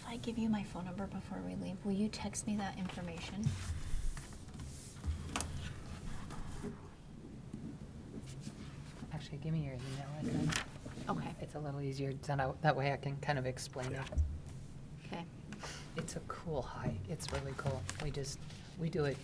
I give you my phone number before we leave, will you text me that information? Actually, give me your email address. Okay. It's a little easier, that way I can kind of explain it. Okay. It's a cool hike. It's really cool. We do it.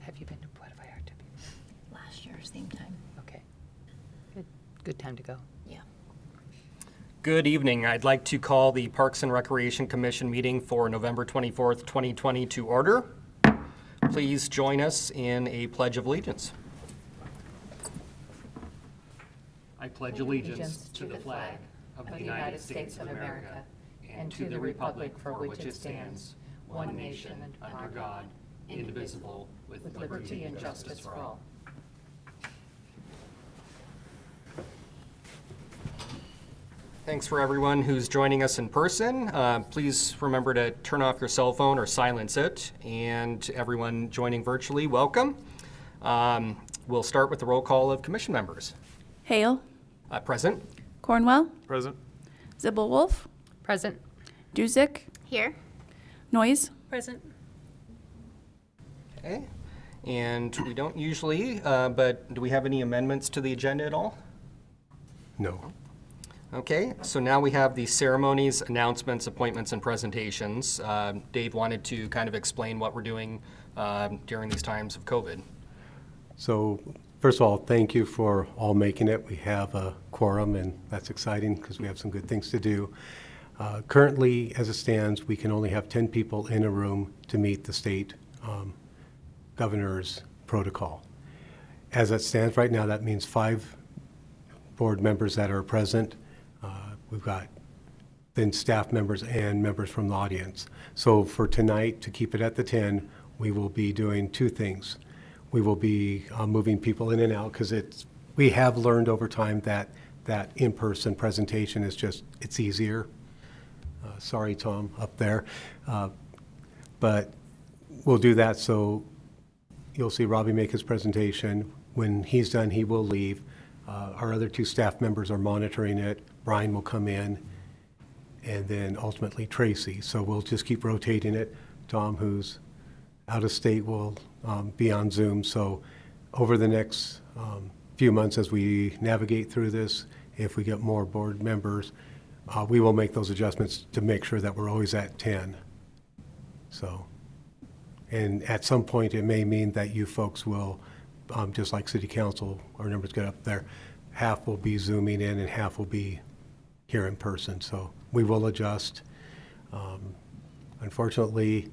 Have you been to Puerto Vallarta before? Last year, same time. Okay. Good time to go. Yeah. Good evening. I'd like to call the Parks and Recreation Commission meeting for November 24th, 2020 to order. Please join us in a Pledge of Allegiance. I pledge allegiance to the flag of the United States of America and to the republic for which it stands, one nation, under God, indivisible, with liberty and justice for all. Thanks for everyone who's joining us in person. Please remember to turn off your cell phone or silence it. And everyone joining virtually, welcome. We'll start with the roll call of commission members. Hale. Present. Cornwell. Present. Zibell-Wolfe. Present. Duczek. Here? Noyes. Present. Okay. And we don't usually, but do we have any amendments to the agenda at all? No. Okay, so now we have the ceremonies, announcements, appointments, and presentations. Dave wanted to kind of explain what we're doing during these times of COVID. So first of all, thank you for all making it. We have a quorum, and that's exciting because we have some good things to do. Currently, as it stands, we can only have 10 people in a room to meet the state governor's protocol. As it stands right now, that means 5 board members that are present. We've got then staff members and members from the audience. So for tonight, to keep it at the 10, we will be doing 2 things. We will be moving people in and out because we have learned over time that in-person presentation is it's easier. Sorry, Tom, up there. But we'll do that, so you'll see Robbie make his presentation. When he's done, he will leave. Our other 2 staff members are monitoring it. Brian will come in, and then ultimately Tracy. So we'll just keep rotating it. Tom, who's out of state, will be on Zoom. So over the next few months as we navigate through this, if we get more board members, we will make those adjustments to make sure that we're always at 10. So, and at some point it may mean that you folks will, just like city council, our numbers get up there, half will be Zooming in and half will be here in person. So we will adjust. Unfortunately,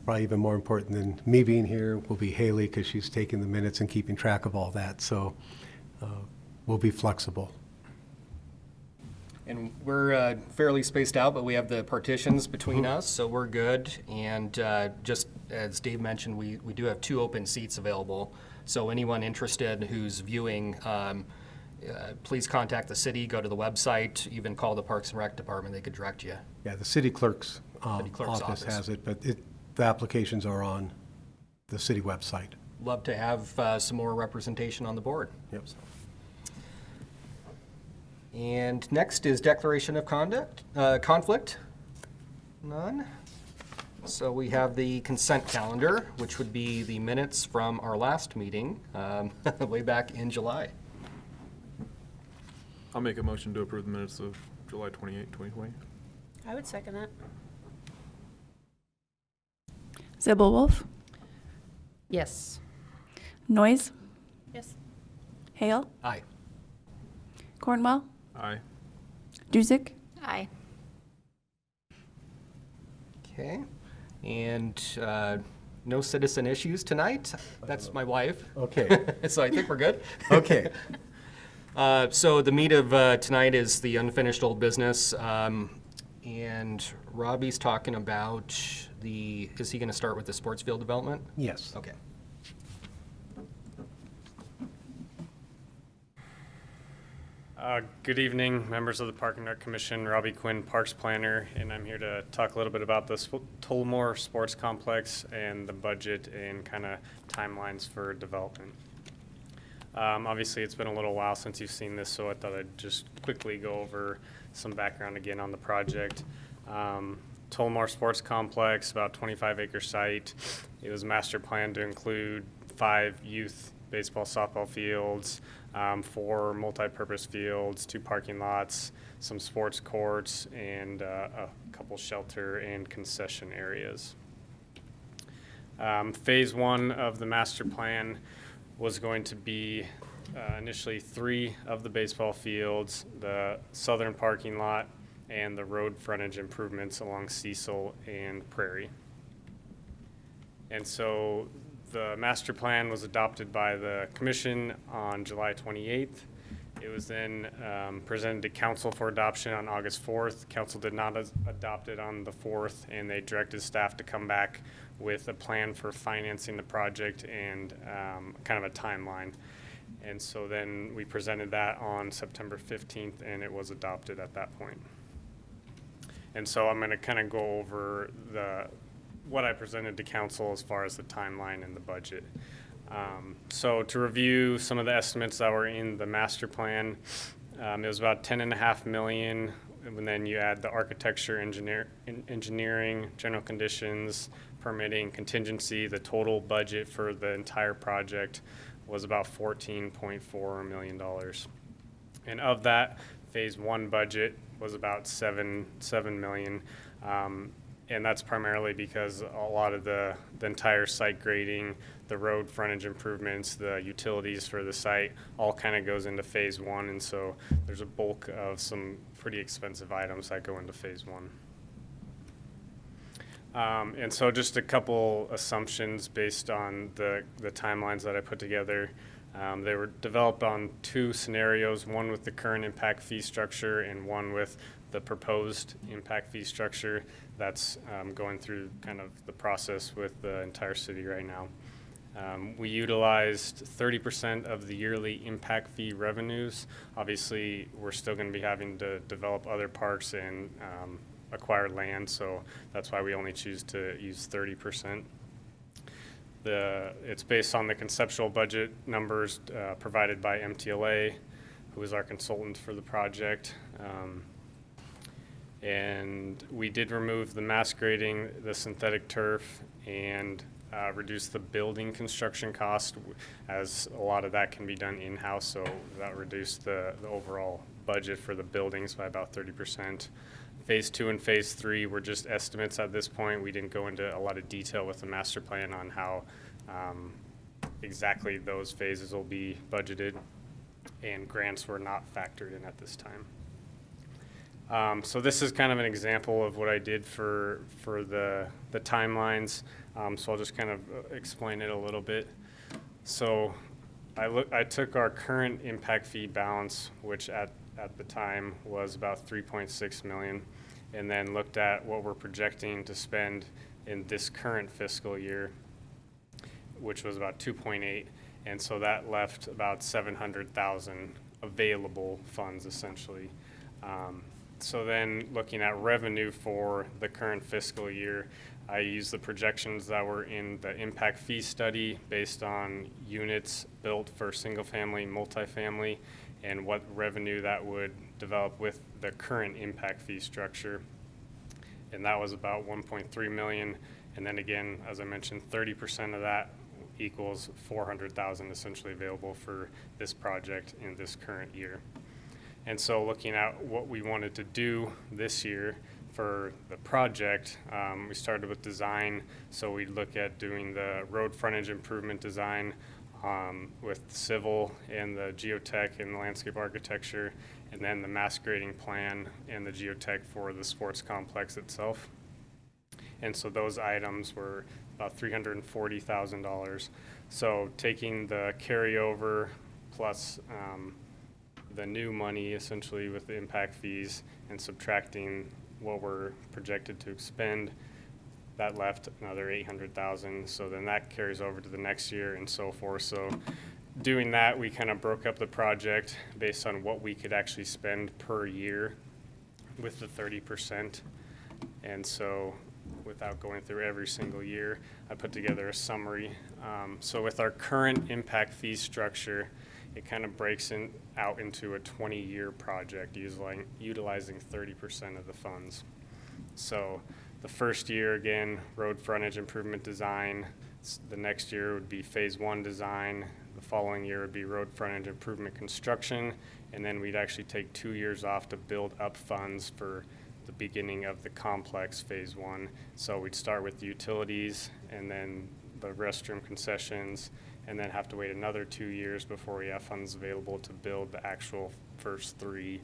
probably even more important than me being here will be Haley, because she's taking the minutes and keeping track of all that. So we'll be flexible. And we're fairly spaced out, but we have the partitions between us, so we're good. And just as Dave mentioned, we do have 2 open seats available. So anyone interested who's viewing, please contact the city, go to the website, even call the Parks and Rec Department. They could direct you. Yeah, the city clerk's, office has it, but the applications are on the city website. Love to have some more representation on the board. Yep. And next is declaration of conflict. None. So we have the consent calendar, which would be the minutes from our last meeting, way back in July. I'll make a motion to approve the minutes of July 28, 2020. I would second that. Zibell-Wolfe. Yes. Noyes. Yes. Hale. Aye. Cornwell. Aye. Duczek. Aye. Okay. And no citizen issues tonight. That's my wife. Okay. So I think we're good. Okay. So the meat of tonight is the unfinished old business. And Robbie's talking about is he going to start with the sports field development? Yes. Okay. Good evening, members of the Park and Rec Commission. Robbie Quinn, Parks Planner, and I'm here to talk a little bit about the Tullamore Sports Complex and the budget and kind of timelines for development. Obviously, it's been a little while since you've seen this, so I thought I'd just quickly go over some background again on the project. Tullamore Sports Complex, about 25-acre site. It was master planned to include 5 youth baseball, softball fields, 4 multi-purpose fields, 2 parking lots, some sports courts, and a couple shelter and concession areas. Phase 1 of the master plan was going to be initially 3 of the baseball fields, the southern parking lot, and the road frontage improvements along Cecil and Prairie. And so the master plan was adopted by the commission on July 28th. It was then presented to council for adoption on August 4th. Council did not adopt it on the 4th, and they directed staff to come back with a plan for financing the project and kind of a timeline. And so then we presented that on September 15th, and it was adopted at that point. And so I'm going to kind of go over what I presented to council as far as the timeline and the budget. So to review some of the estimates that were in the master plan, it was about $10.5 million, and then you add the architecture, engineering, general conditions, permitting, contingency. The total budget for the entire project was about $14.4 million. And of that, phase 1 budget was about $7 million. And that's primarily because a lot of the entire site grading, the road frontage improvements, the utilities for the site, all kind of goes into phase 1. And so there's a bulk of some pretty expensive items that go into phase 1. And so just a couple assumptions based on the timelines that I put together. They were developed on 2 scenarios, one with the current impact fee structure and one with the proposed impact fee structure that's going through kind of the process with the entire city right now. We utilized 30% of the yearly impact fee revenues. Obviously, we're still going to be having to develop other parks and acquire land, so that's why we only choose to use 30%. It's based on the conceptual budget numbers provided by MTLA, who is our consultant for the project. And we did remove the mass grading, the synthetic turf, and reduce the building construction cost, as a lot of that can be done in-house, so that reduced the overall budget for the buildings by about 30%. Phase 2 and phase 3 were just estimates at this point. We didn't go into a lot of detail with the master plan on how exactly those phases will be budgeted, and grants were not factored in at this time. So this is kind of an example of what I did for the timelines. So I'll just kind of explain it a little bit. So I took our current impact fee balance, which at the time was about 3.6 million, and then looked at what we're projecting to spend in this current fiscal year, which was about 2.8, and so that left about 700,000 available funds essentially. So then looking at revenue for the current fiscal year, I used the projections that were in the impact fee study based on units built for single family, multifamily, and what revenue that would develop with the current impact fee structure. And that was about 1.3 million. And then again, as I mentioned, 30% of that equals 400,000 essentially available for this project in this current year. And so looking at what we wanted to do this year for the project, we started with design. So we look at doing the road frontage improvement design with civil and the geotech and the landscape architecture, and then the mass grading plan and the geotech for the sports complex itself. And so those items were about $340,000. So taking the carryover plus the new money essentially with the impact fees and subtracting what we're projected to expend, that left another $800,000. So then that carries over to the next year and so forth. So doing that, we kind of broke up the project based on what we could actually spend per year with the 30%. And so without going through every single year, I put together a summary. So with our current impact fee structure, it kind of breaks out into a 20-year project utilizing 30% of the funds. So the first year, again, road frontage improvement design. The next year would be phase 1 design. The following year would be road frontage improvement construction. And then we'd actually take 2 years off to build up funds for the beginning of the complex phase 1. So we'd start with the utilities and then the restroom concessions, and then have to wait another 2 years before we have funds available to build the actual first 3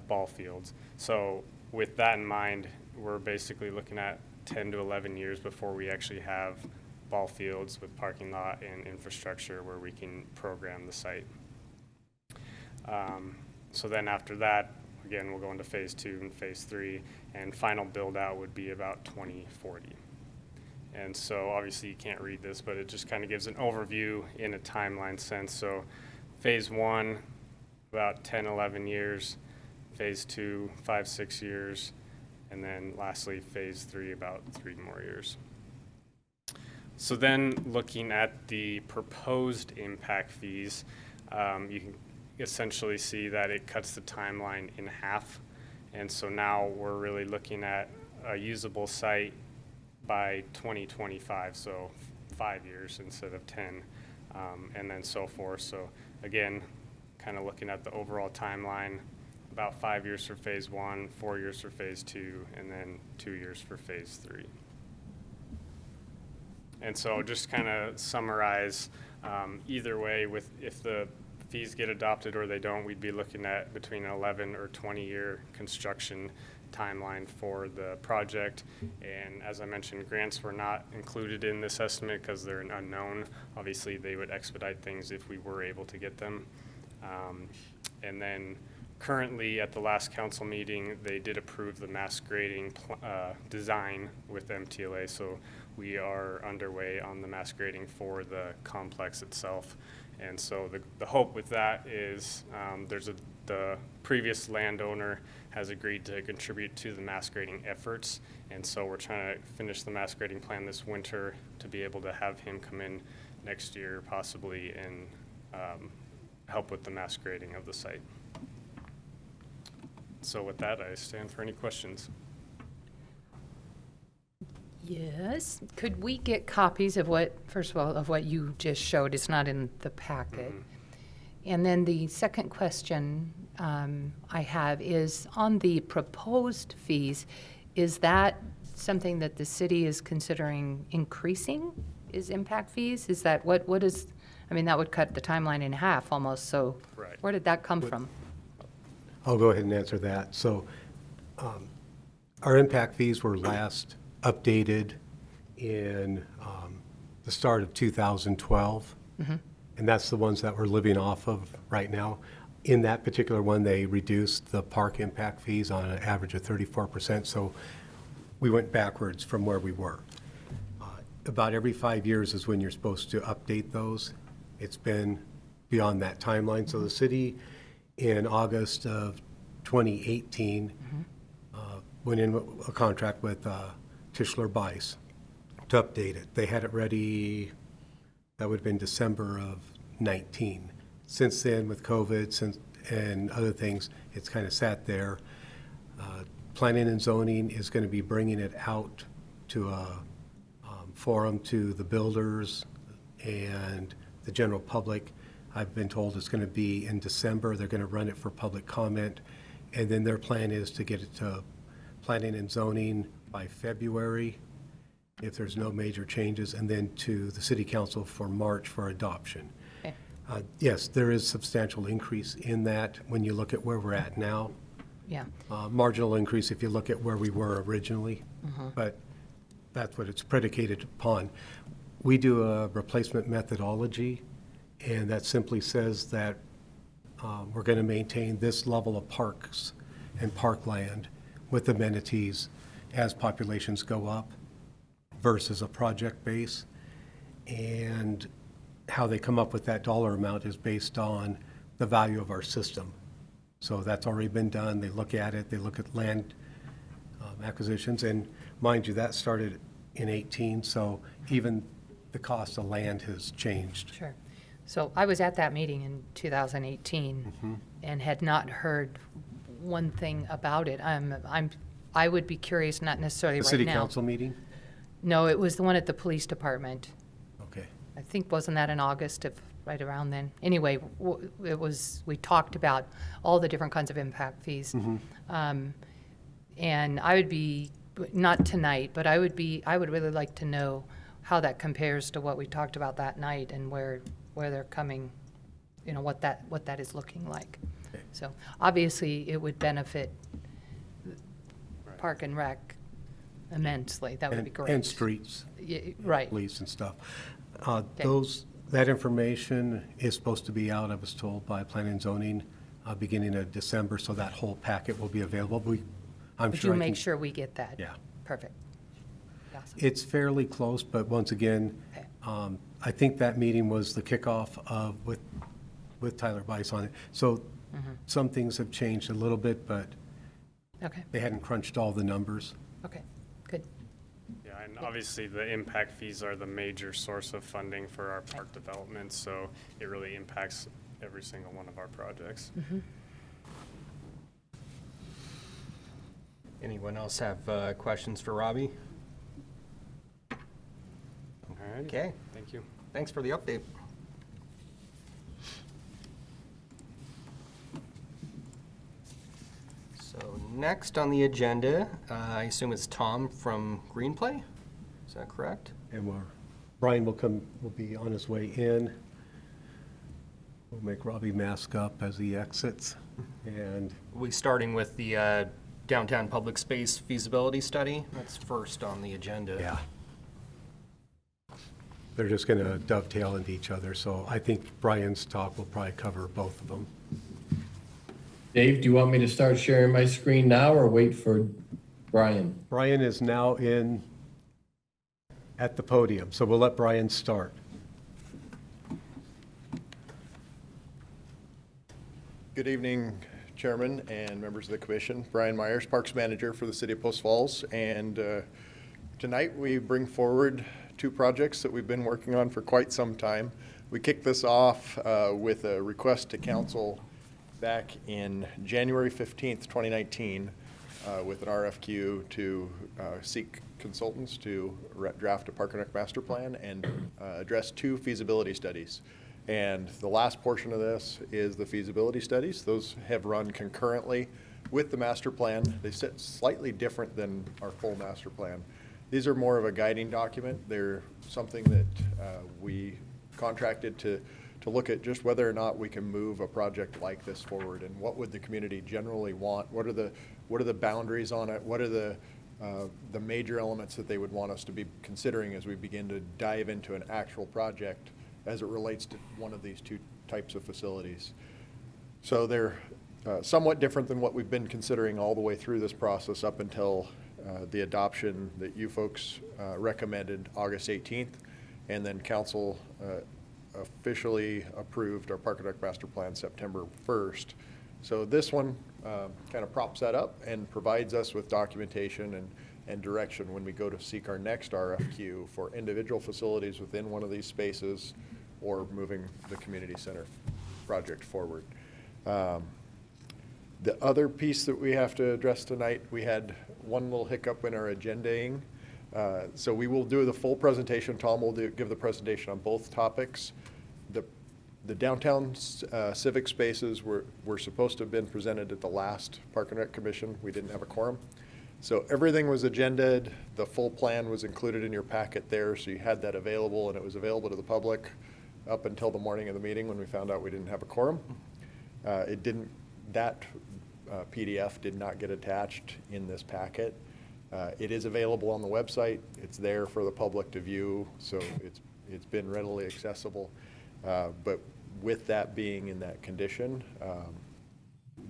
ball fields. So with that in mind, we're basically looking at 10 to 11 years before we actually have ball fields with parking lot and infrastructure where we can program the site. So then after that, again, we'll go into phase 2 and phase 3, and final build out would be about 2040. And so obviously you can't read this, but it just kind of gives an overview in a timeline sense. So phase 1, about 10, 11 years, phase 2, 5, 6 years, and then lastly, phase 3, about 3 more years. So then looking at the proposed impact fees, you can essentially see that it cuts the timeline in half. And so now we're really looking at a usable site by 2025, so 5 years instead of 10, and then so forth. So again, kind of looking at the overall timeline, about 5 years for phase 1, 4 years for phase 2, and then 2 years for phase 3. And so just kind of summarize, either way, if the fees get adopted or they don't, we'd be looking at between an 11 or 20-year construction timeline for the project. And as I mentioned, grants were not included in this estimate because they're an unknown. Obviously, they would expedite things if we were able to get them. And then currently at the last council meeting, they did approve the mass grading design with MTLA. So we are underway on the mass grading for the complex itself. And so the hope with that is the previous landowner has agreed to contribute to the mass grading efforts. And so we're trying to finish the mass grading plan this winter to be able to have him come in next year possibly and help with the mass grading of the site. So with that, I stand for any questions. Yes. Could we get copies of first of all, of what you just showed? It's not in the packet. Mhm. And then the second question I have is on the proposed fees, is that something that the city is considering increasing, is impact fees? Is that what is, I mean, that would cut the timeline in half almost, so Right. where did that come from? I'll go ahead and answer that. So our impact fees were last updated in the start of 2012. And that's the ones that we're living off of right now. In that particular one, they reduced the park impact fees on an average of 34%. So we went backwards from where we were. About every 5 years is when you're supposed to update those. It's been beyond that timeline. So the city in August of 2018 went in a contract with Tischler Bice to update it. They had it ready, that would have been December of 19. Since then, with COVID and other things, it's kind of sat there. Planning and zoning is going to be bringing it out to a forum to the builders and the general public. I've been told it's going to be in December. They're going to run it for public comment. And then their plan is to get it to planning and zoning by February, if there's no major changes, and then to the city council for March for adoption. Okay. Yes, there is substantial increase in that when you look at where we're at now. Yeah. Marginal increase if you look at where we were originally, but that's what it's predicated upon. We do a replacement methodology, and that simply says that we're going to maintain this level of parks and parkland with amenities as populations go up versus a project base. And how they come up with that dollar amount is based on the value of our system. So that's already been done. They look at it, they look at land acquisitions, and mind you, that started in 18, so even the cost of land has changed. Sure. So I was at that meeting in 2018 and had not heard one thing about it. I would be curious, not necessarily The right city now. council meeting? No, it was the one at the police department. Okay. I think, wasn't that in August of, right around then? Anyway, it was, we talked about all the different kinds of impact fees. And I would be, not tonight, but I would really like to know how that compares to what we talked about that night and where they're coming, you know, what that is looking like. Okay. So obviously, it would benefit Park and Rec immensely. That would be great. And streets. Right. Police and stuff. That information is supposed to be out, I was told, by Planning and Zoning, beginning of December, so that whole packet will be available. I'm Would sure you I make can- sure we get that? Yeah. Perfect. Awesome. It's fairly close, but once again, Okay. I think that meeting was the kickoff with Tyler Bice on it. So some things have changed a little bit, but Okay, they hadn't crunched all the numbers. okay, good. Yeah, and obviously the impact fees are the major source of funding for our park development, so it really impacts every single one of our projects. Anyone else have questions for Robbie? All right. Okay, Thank you. thanks for the update. So next on the agenda, I assume it's Tom from Greenplay? Is that correct? And Brian will be on his way in. We'll make Robbie mask up as he exits. And We starting with the downtown public space feasibility study? That's first on the agenda. yeah, they're just going to dovetail into each other. So I think Brian's talk will probably cover both of them. Dave, do you want me to start sharing my screen now or wait for Brian? Brian is now at the podium, so we'll let Brian start. Good evening, Chairman and members of the Commission. Brian Myers, Parks Manager for the City of Post Falls. And tonight we bring forward two projects that we've been working on for quite some time. We kicked this off with a request to Council back in January 15th, 2019, with an RFQ to seek consultants to draft a Park and Rec master plan and address two feasibility studies. And the last portion of this is the feasibility studies. Those have run concurrently with the master plan. They sit slightly different than our full master plan. These are more of a guiding document. They're something that we contracted to look at just whether or not we can move a project like this forward and what would the community generally want. What are the boundaries on it? What are the major elements that they would want us to be considering as we begin to dive into an actual project as it relates to one of these two types of facilities. So they're somewhat different than what we've been considering all the way through this process up until the adoption that you folks recommended August 18th, and then Council officially approved our Park and Rec Master Plan September 1st. So this one kind of props that up and provides us with documentation and direction when we go to seek our next RFQ for individual facilities within one of these spaces or moving the community center project forward. The other piece that we have to address tonight, we had one little hiccup in our agendaing. So we will do the full presentation. Tom will give the presentation on both topics. The downtown civic spaces were supposed to have been presented at the last Park and Rec Commission. We didn't have a quorum. So everything was agended. The full plan was included in your packet there, so you had that available, and it was available to the public up until the morning of the meeting when we found out we didn't have a quorum. That PDF did not get attached in this packet. It is available on the website. It's there for the public to view, so it's been readily accessible. But with that being in that condition,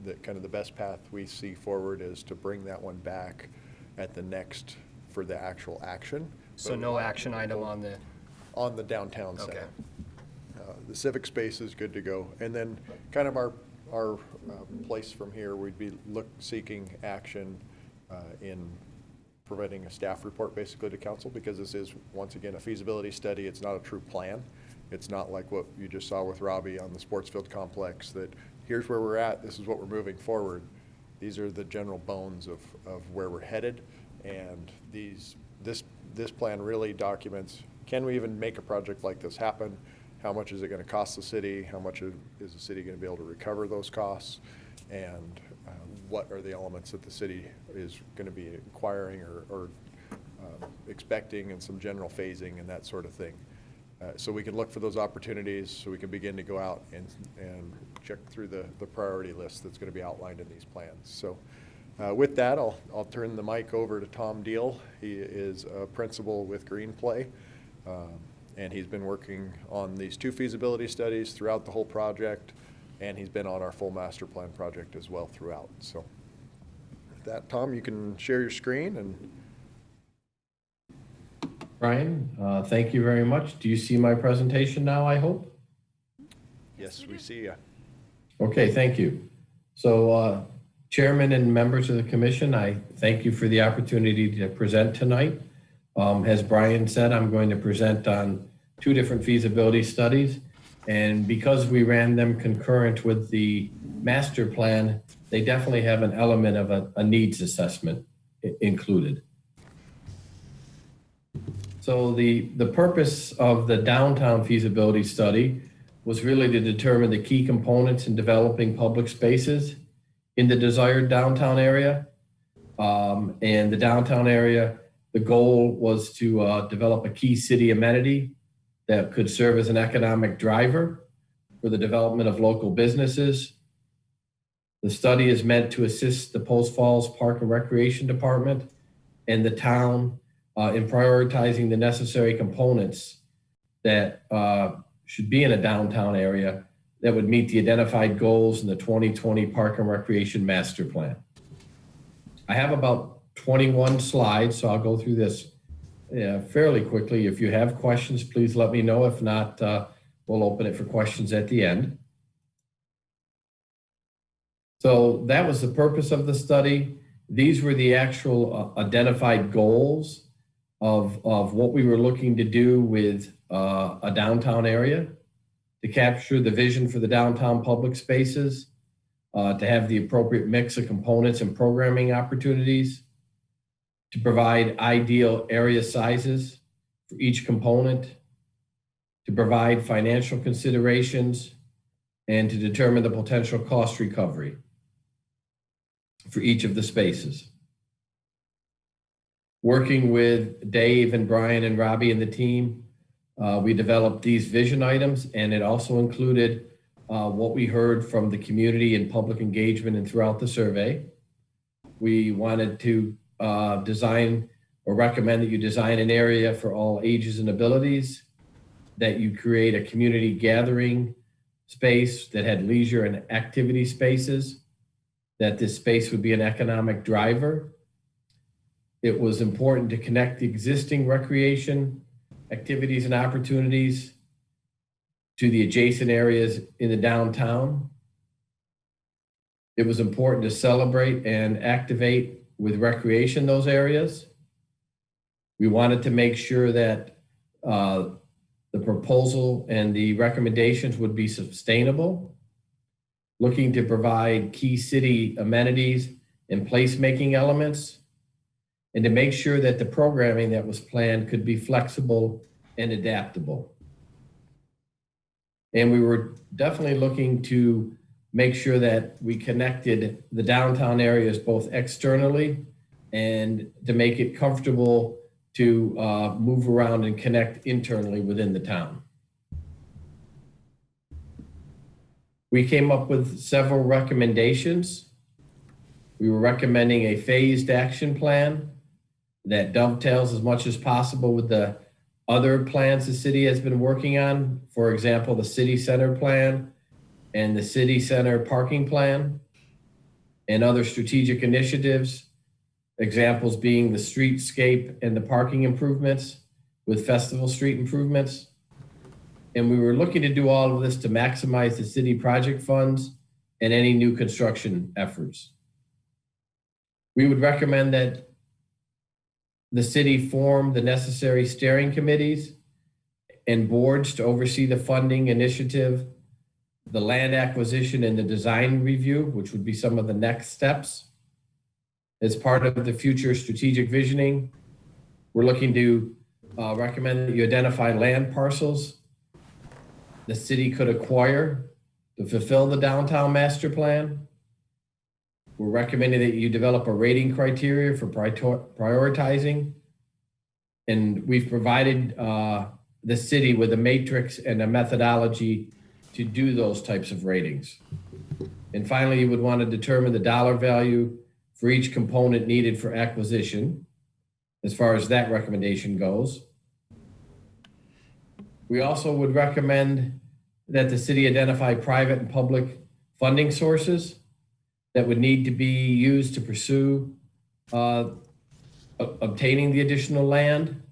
the best path we see forward is to bring that one back at the next for the actual action. So no action item on the, On the downtown okay. center. The civic space is good to go. And then kind of our place from here, we'd be seeking action in providing a staff report basically to council, because this is, once again, a feasibility study. It's not a true plan. It's not like what you just saw with Robbie on the sports field complex, that here's where we're at, this is what we're moving forward. These are the general bones of where we're headed, and this plan really documents, can we even make a project like this happen? How much is it going to cost the city? How much is the city going to be able to recover those costs? And what are the elements that the city is going to be inquiring or expecting, and some general phasing and that sort of thing. So we can look for those opportunities, so we can begin to go out and check through the priority list that's going to be outlined in these plans. So with that, I'll turn the mic over to Tom Deal. He is a principal with Greenplay, and he's been working on these 2 feasibility studies throughout the whole project, and he's been on our full master plan project as well throughout. So with that, Tom, you can share your screen. And Brian, thank you very much. Do you see my presentation now, I hope? yes, we see you. Okay, thank you. So, Chairman and members of the commission, I thank you for the opportunity to present tonight. As Brian said, I'm going to present on 2 different feasibility studies. And because we ran them concurrent with the master plan, they definitely have an element of a needs assessment included. So the purpose of the downtown feasibility study was really to determine the key components in developing public spaces in the desired downtown area. And the downtown area, the goal was to develop a key city amenity that could serve as an economic driver for the development of local businesses. The study is meant to assist the Post Falls Park and Recreation Department and the town in prioritizing the necessary components that should be in a downtown area that would meet the identified goals in the 2020 Park and Recreation Master Plan. I have about 21 slides, so I'll go through this fairly quickly. If you have questions, please let me know. If not, we'll open it for questions at the end. So that was the purpose of the study. These were the actual identified goals of what we were looking to do with a downtown area, to capture the vision for the downtown public spaces, to have the appropriate mix of components and programming opportunities, to provide ideal area sizes for each component, to provide financial considerations, and to determine the potential cost recovery for each of the spaces. Working with Dave and Brian and Robbie and the team, we developed these vision items, and it also included what we heard from the community and public engagement and throughout the survey. We wanted to design or recommend that you design an area for all ages and abilities, that you create a community gathering space that had leisure and activity spaces, that this space would be an economic driver. It was important to connect the existing recreation activities and opportunities to the adjacent areas in the downtown. It was important to celebrate and activate with recreation those areas. We wanted to make sure that the proposal and the recommendations would be sustainable, looking to provide key city amenities and placemaking elements, and to make sure that the programming that was planned could be flexible and adaptable. And we were definitely looking to make sure that we connected the downtown areas both externally and to make it comfortable to move around and connect internally within the town. We came up with several recommendations. We were recommending a phased action plan that dovetails as much as possible with the other plans the city has been working on. For example, the city center plan and the city center parking plan and other strategic initiatives. Examples being the streetscape and the parking improvements with Festival Street improvements. And we were looking to do all of this to maximize the city project funds and any new construction efforts. We would recommend that the city form the necessary steering committees and boards to oversee the funding initiative, the land acquisition, and the design review, which would be some of the next steps. As part of the future strategic visioning, we're looking to recommend that you identify land parcels the city could acquire to fulfill the downtown master plan. We're recommending that you develop a rating criteria for prioritizing. And we've provided the city with a matrix and a methodology to do those types of ratings. And finally, you would want to determine the dollar value for each component needed for acquisition, as far as that recommendation goes. We also would recommend that the city identify private and public funding sources that would need to be used to pursue obtaining the additional land.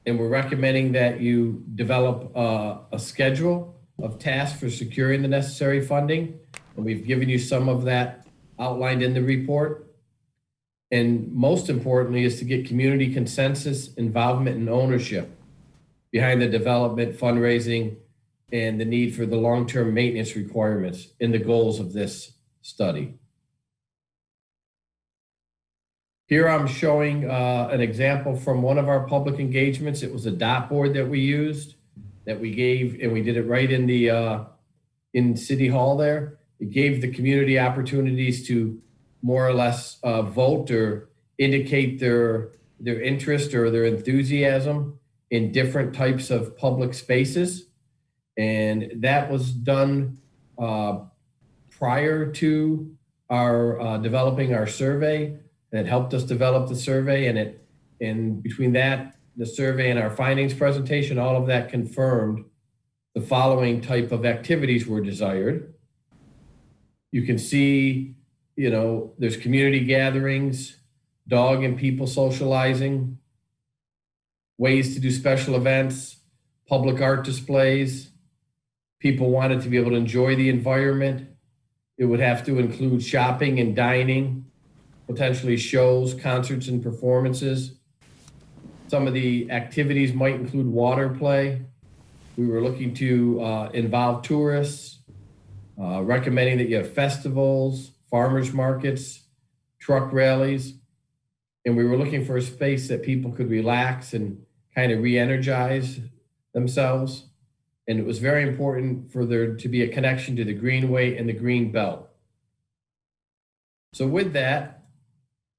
And we're recommending that you develop a schedule of tasks for securing the necessary funding. And we've given you some of that outlined in the report. And most importantly is to get community consensus, involvement, and ownership behind the development, fundraising, and the need for the long-term maintenance requirements in the goals of this study. Here I'm showing an example from one of our public engagements. It was a dot board that we used, that we gave, and we did it right in the in City Hall there. It gave the community opportunities to more or less vote or indicate their interest or their enthusiasm in different types of public spaces. And that was done prior to our developing our survey. That helped us develop the survey, and between that, the survey and our findings presentation, all of that confirmed the following type of activities were desired. You can see, there's community gatherings, dog and people socializing, ways to do special events, public art displays. People wanted to be able to enjoy the environment. It would have to include shopping and dining, potentially shows, concerts, and performances. Some of the activities might include water play. We were looking to involve tourists, recommending that you have festivals, farmers markets, truck rallies. And we were looking for a space that people could relax and kind of re-energize themselves. And it was very important for there to be a connection to the Greenway and the Green Belt. So with that,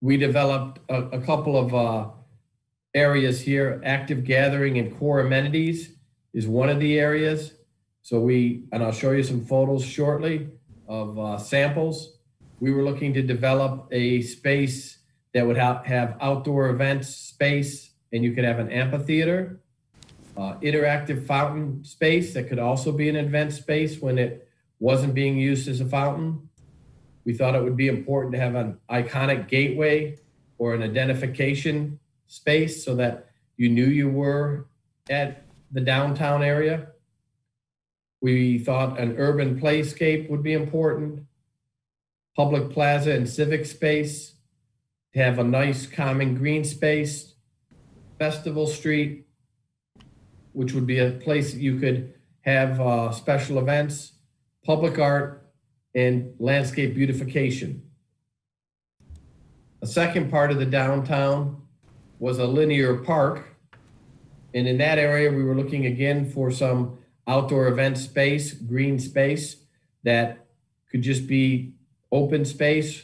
we developed a couple of areas here. Active gathering and core amenities is one of the areas. So and I'll show you some photos shortly of samples. We were looking to develop a space that would have outdoor events space, and you could have an amphitheater, interactive fountain space that could also be an event space when it wasn't being used as a fountain. We thought it would be important to have an iconic gateway or an identification space so that you knew you were at the downtown area. We thought an urban playscape would be important, public plaza and civic space, to have a nice common green space, Festival Street, which would be a place that you could have special events, public art, and landscape beautification. A second part of the downtown was a linear park. And in that area, we were looking again for some outdoor event space, green space that could just be open space.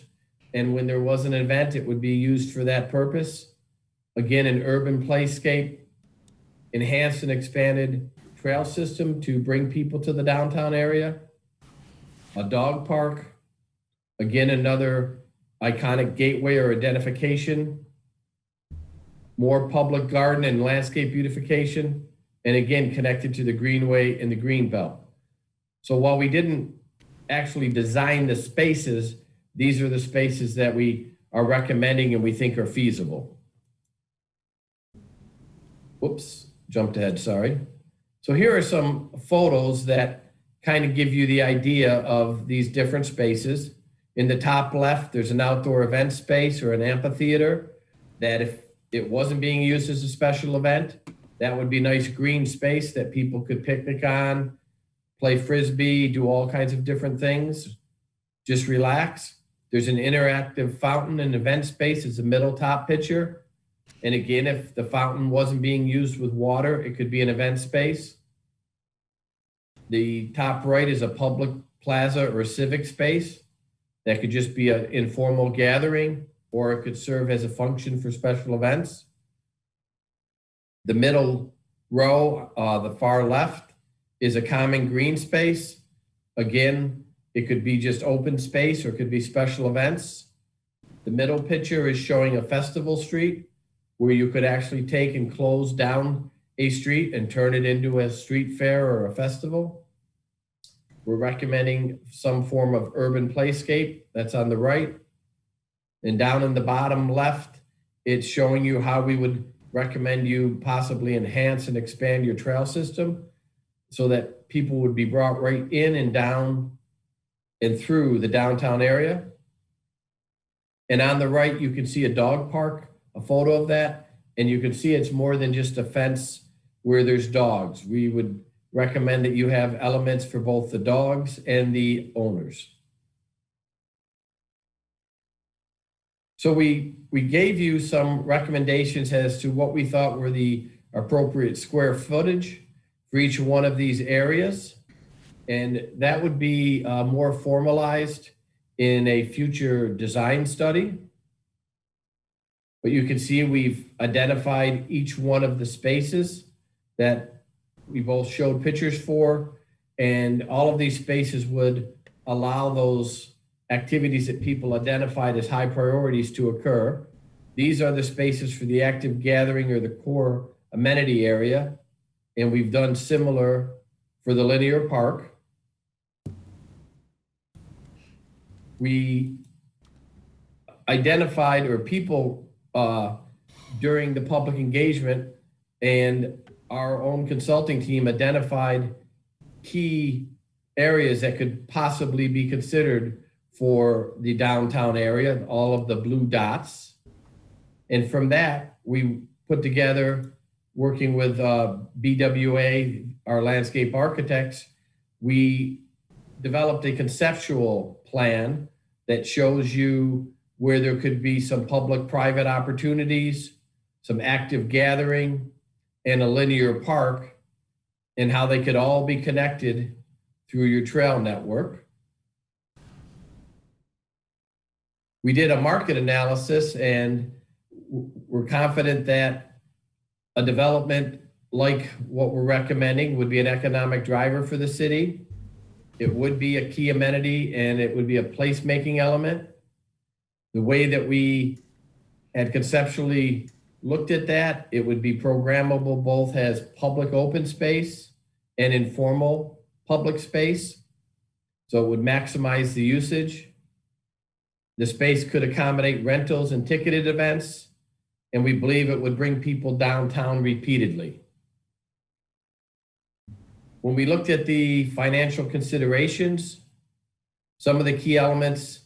And when there was an event, it would be used for that purpose. Again, an urban playscape, enhanced and expanded trail system to bring people to the downtown area. A dog park, again, another iconic gateway or identification, more public garden and landscape beautification, and again, connected to the Greenway and the Green Belt. So while we didn't actually design the spaces, these are the spaces that we are recommending and we think are feasible. whoops, jumped ahead, sorry. So here are some photos that kind of give you the idea of these different spaces. In the top left, there's an outdoor event space or an amphitheater that if it wasn't being used as a special event, that would be nice green space that people could picnic on, play Frisbee, do all kinds of different things, just relax. There's an interactive fountain and event space as the middle top picture. And again, if the fountain wasn't being used with water, it could be an event space. The top right is a public plaza or a civic space that could just be an informal gathering, or it could serve as a function for special events. The middle row, the far left, is a common green space. Again, it could be just open space or it could be special events. The middle picture is showing a festival street where you could actually take and close down a street and turn it into a street fair or a festival. We're recommending some form of urban playscape. That's on the right. And down in the bottom left, it's showing you how we would recommend you possibly enhance and expand your trail system so that people would be brought right in and down and through the downtown area. And on the right, you can see a dog park, a photo of that, and you can see it's more than just a fence where there's dogs. We would recommend that you have elements for both the dogs and the owners. So we gave you some recommendations as to what we thought were the appropriate square footage for each one of these areas. And that would be more formalized in a future design study. But you can see we've identified each one of the spaces that we both showed pictures for, and all of these spaces would allow those activities that people identified as high priorities to occur. These are the spaces for the active gathering or the core amenity area, and we've done similar for the linear park. We identified, or people during the public engagement and our own consulting team identified key areas that could possibly be considered for the downtown area, all of the blue dots. And from that, we put together, working with BWA, our landscape architects, we developed a conceptual plan that shows you where there could be some public-private opportunities, some active gathering, and a linear park, and how they could all be connected through your trail network. We did a market analysis, and we're confident that a development like what we're recommending would be an economic driver for the city. It would be a key amenity, and it would be a placemaking element. The way that we had conceptually looked at that, it would be programmable both as public open space and informal public space. So it would maximize the usage. The space could accommodate rentals and ticketed events, and we believe it would bring people downtown repeatedly. When we looked at the financial considerations, some of the key elements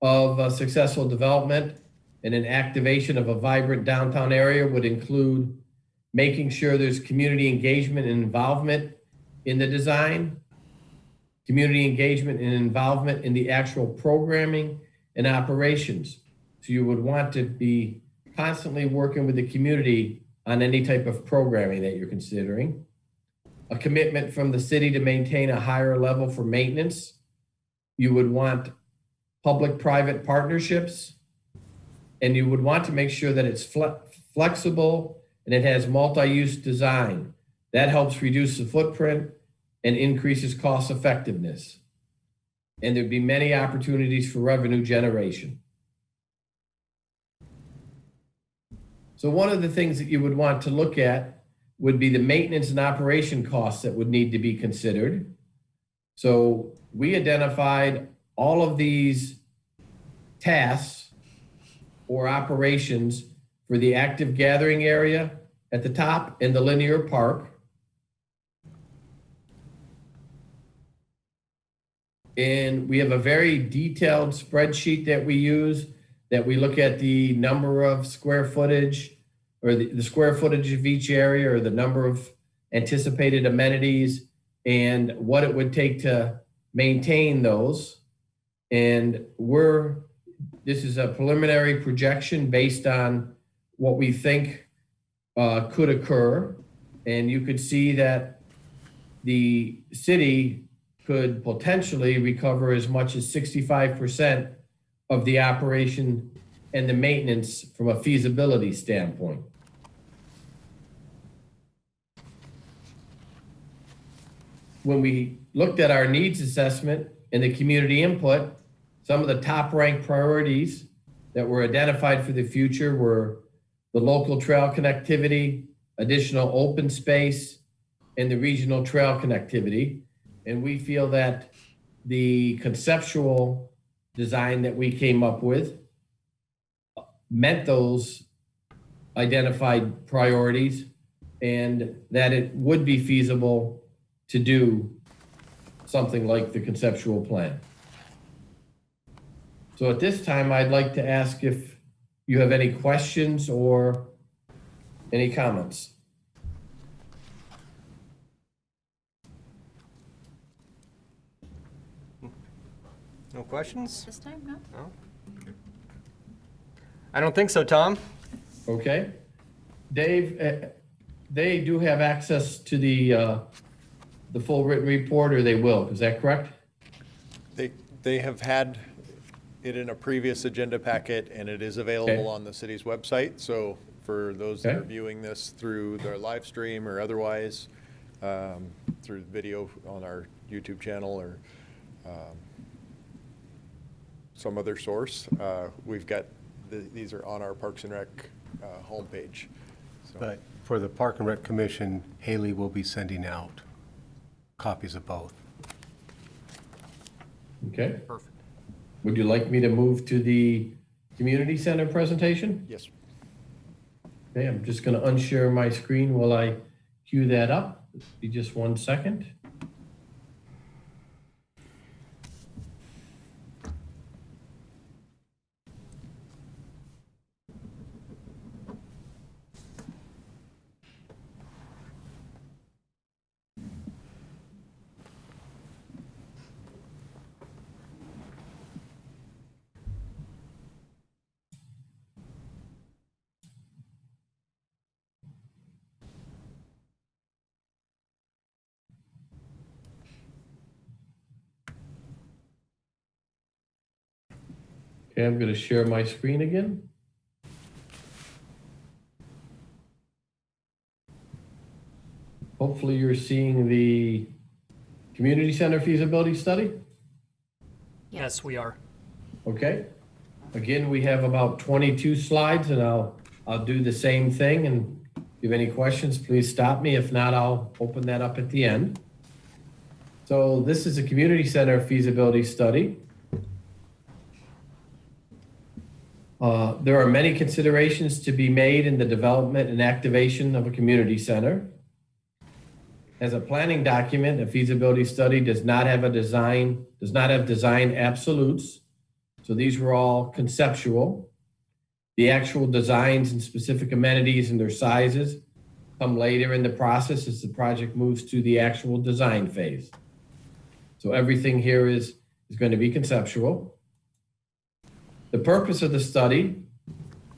of a successful development and an activation of a vibrant downtown area would include making sure there's community engagement and involvement in the design, community engagement and involvement in the actual programming and operations. So you would want to be constantly working with the community on any type of programming that you're considering. A commitment from the city to maintain a higher level for maintenance. You would want public-private partnerships, and you would want to make sure that it's flexible and it has multi-use design. That helps reduce the footprint and increases cost effectiveness. And there'd be many opportunities for revenue generation. So one of the things that you would want to look at would be the maintenance and operation costs that would need to be considered. So we identified all of these tasks or operations for the active gathering area at the top in the linear park. And we have a very detailed spreadsheet that we use, that we look at the number of square footage, or the square footage of each area, or the number of anticipated amenities, and what it would take to maintain those. And this is a preliminary projection based on what we think could occur. And you could see that the city could potentially recover as much as 65% of the operation and the maintenance from a feasibility standpoint. When we looked at our needs assessment and the community input, some of the top ranked priorities that were identified for the future were the local trail connectivity, additional open space, and the regional trail connectivity. And we feel that the conceptual design that we came up with met those identified priorities, and that it would be feasible to do something like the conceptual plan. So at this time, I'd like to ask if you have any questions or any comments. No questions? This time, no? No? I don't think so, Tom. Okay. Dave, they do have access to the full written report, or they will, is that correct? They have had it in a previous agenda packet, and it is available Okay. on the city's website. So for those that are Okay. viewing this through their live stream or otherwise, through video on our YouTube channel or some other source, we've got, these are on our Parks and Rec homepage. So- But for the Park and Rec Commission, Haley will be sending out copies of both. Okay. Perfect. Would you like me to move to the community center presentation? Yes. Okay, I'm just going to unshare my screen while I cue that up. Be just 1 second. Okay, I'm going to share my screen again. Hopefully you're seeing the community center feasibility study. Yes, we are. Okay. Again, we have about 22 slides, and I'll do the same thing. And if you have any questions, please stop me. If not, I'll open that up at the end. So this is a community center feasibility study. There are many considerations to be made in the development and activation of a community center. As a planning document, a feasibility study does not have design absolutes. So these were all conceptual. The actual designs and specific amenities and their sizes come later in the process as the project moves to the actual design phase. So everything here is going to be conceptual. The purpose of the study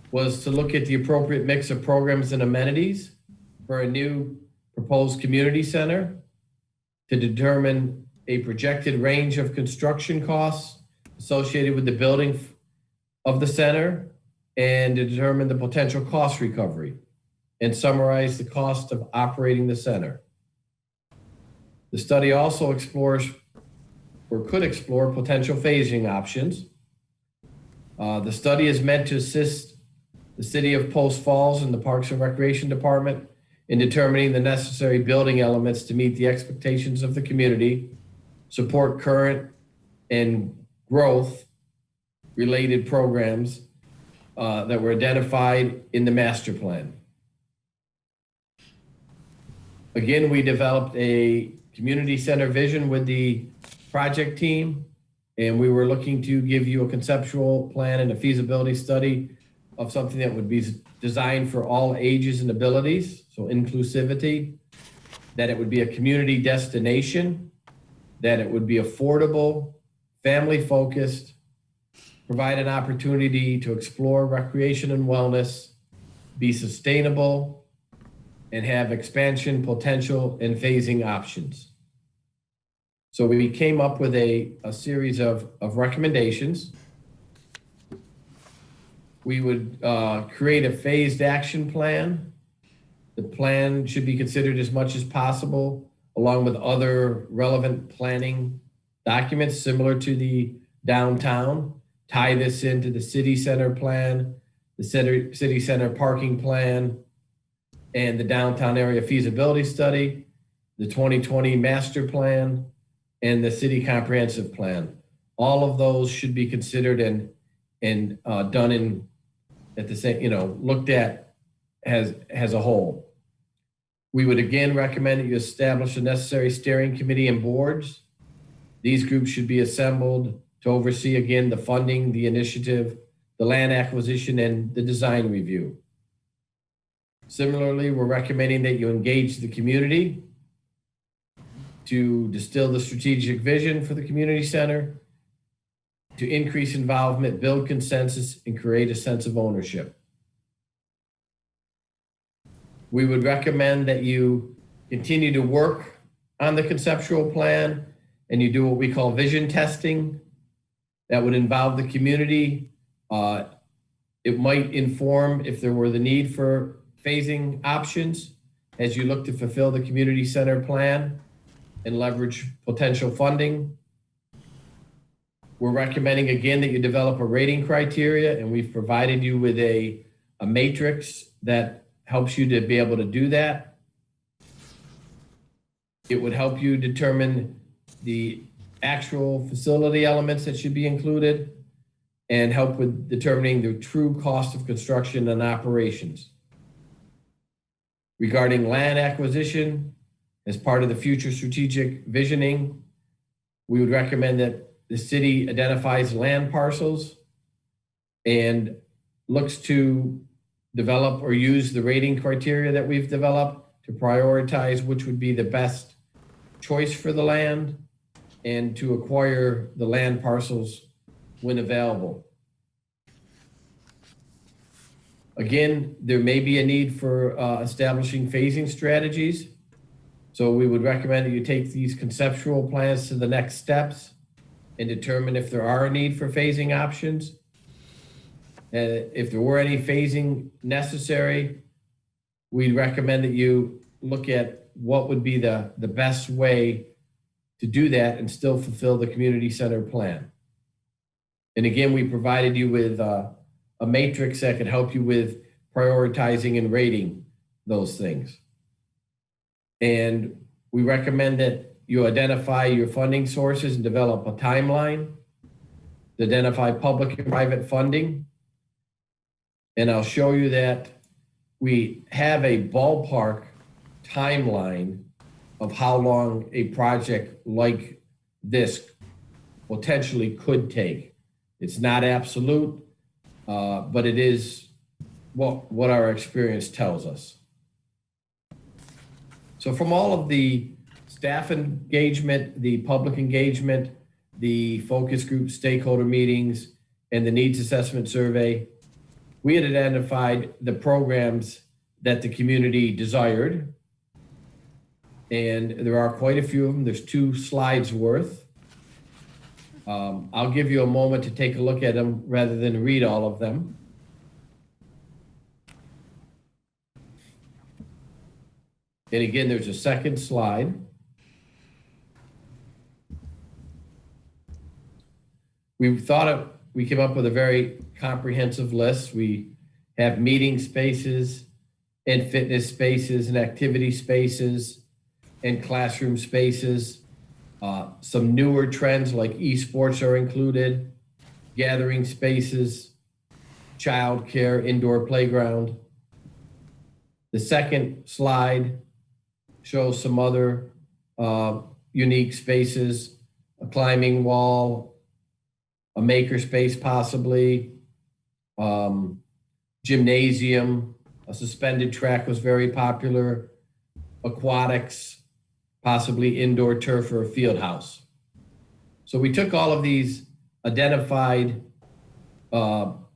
was to look at the appropriate mix of programs and amenities for a new proposed community center, to determine a projected range of construction costs associated with the building of the center, and to determine the potential cost recovery, and summarize the cost of operating the center. The study also explores, or could explore, potential phasing options. The study is meant to assist the City of Post Falls and the Parks and Recreation Department in determining the necessary building elements to meet the expectations of the community, support current and growth related programs that were identified in the master plan. Again, we developed a community center vision with the project team, and we were looking to give you a conceptual plan and a feasibility study of something that would be designed for all ages and abilities, so inclusivity, that it would be a community destination, that it would be affordable, family-focused, provide an opportunity to explore recreation and wellness, be sustainable, and have expansion potential and phasing options. So we came up with a series of recommendations. We would create a phased action plan. The plan should be considered as much as possible, along with other relevant planning documents similar to the downtown. Tie this into the city center plan, the city center parking plan, and the downtown area feasibility study, the 2020 master plan, and the city comprehensive plan. All of those should be considered and done in at the same, looked at as a whole. We would again recommend that you establish a necessary steering committee and boards. These groups should be assembled to oversee again the funding, the initiative, the land acquisition, and the design review. Similarly, we're recommending that you engage the community to distill the strategic vision for the community center, to increase involvement, build consensus, and create a sense of ownership. We would recommend that you continue to work on the conceptual plan and you do what we call vision testing. That would involve the community. It might inform if there were the need for phasing options as you look to fulfill the community center plan and leverage potential funding. We're recommending again that you develop a rating criteria, and we've provided you with a matrix that helps you to be able to do that. It would help you determine the actual facility elements that should be included and help with determining the true cost of construction and operations. Regarding land acquisition, as part of the future strategic visioning, we would recommend that the city identifies land parcels and looks to develop or use the rating criteria that we've developed to prioritize which would be the best choice for the land and to acquire the land parcels when available. Again, there may be a need for establishing phasing strategies. So we would recommend that you take these conceptual plans to the next steps and determine if there are a need for phasing options. If there were any phasing necessary, we'd recommend that you look at what would be the best way to do that and still fulfill the community center plan. And again, we provided you with a matrix that could help you with prioritizing and rating those things. And we recommend that you identify your funding sources and develop a timeline to identify public and private funding. And I'll show you that we have a ballpark timeline of how long a project like this potentially could take. It's not absolute, but it is what our experience tells us. So from all of the staff engagement, the public engagement, the focus group stakeholder meetings, and the needs assessment survey, we had identified the programs that the community desired. And there are quite a few of them. There's 2 slides worth. I'll give you a moment to take a look at them rather than read all of them. And again, there's a second slide. We came up with a very comprehensive list. We have meeting spaces and fitness spaces and activity spaces and classroom spaces. Some newer trends like esports are included, gathering spaces, childcare, indoor playground. The second slide shows some other unique spaces, a climbing wall, a maker space possibly, gymnasium, a suspended track was very popular, aquatics, possibly indoor turf or a field house. So we took all of these identified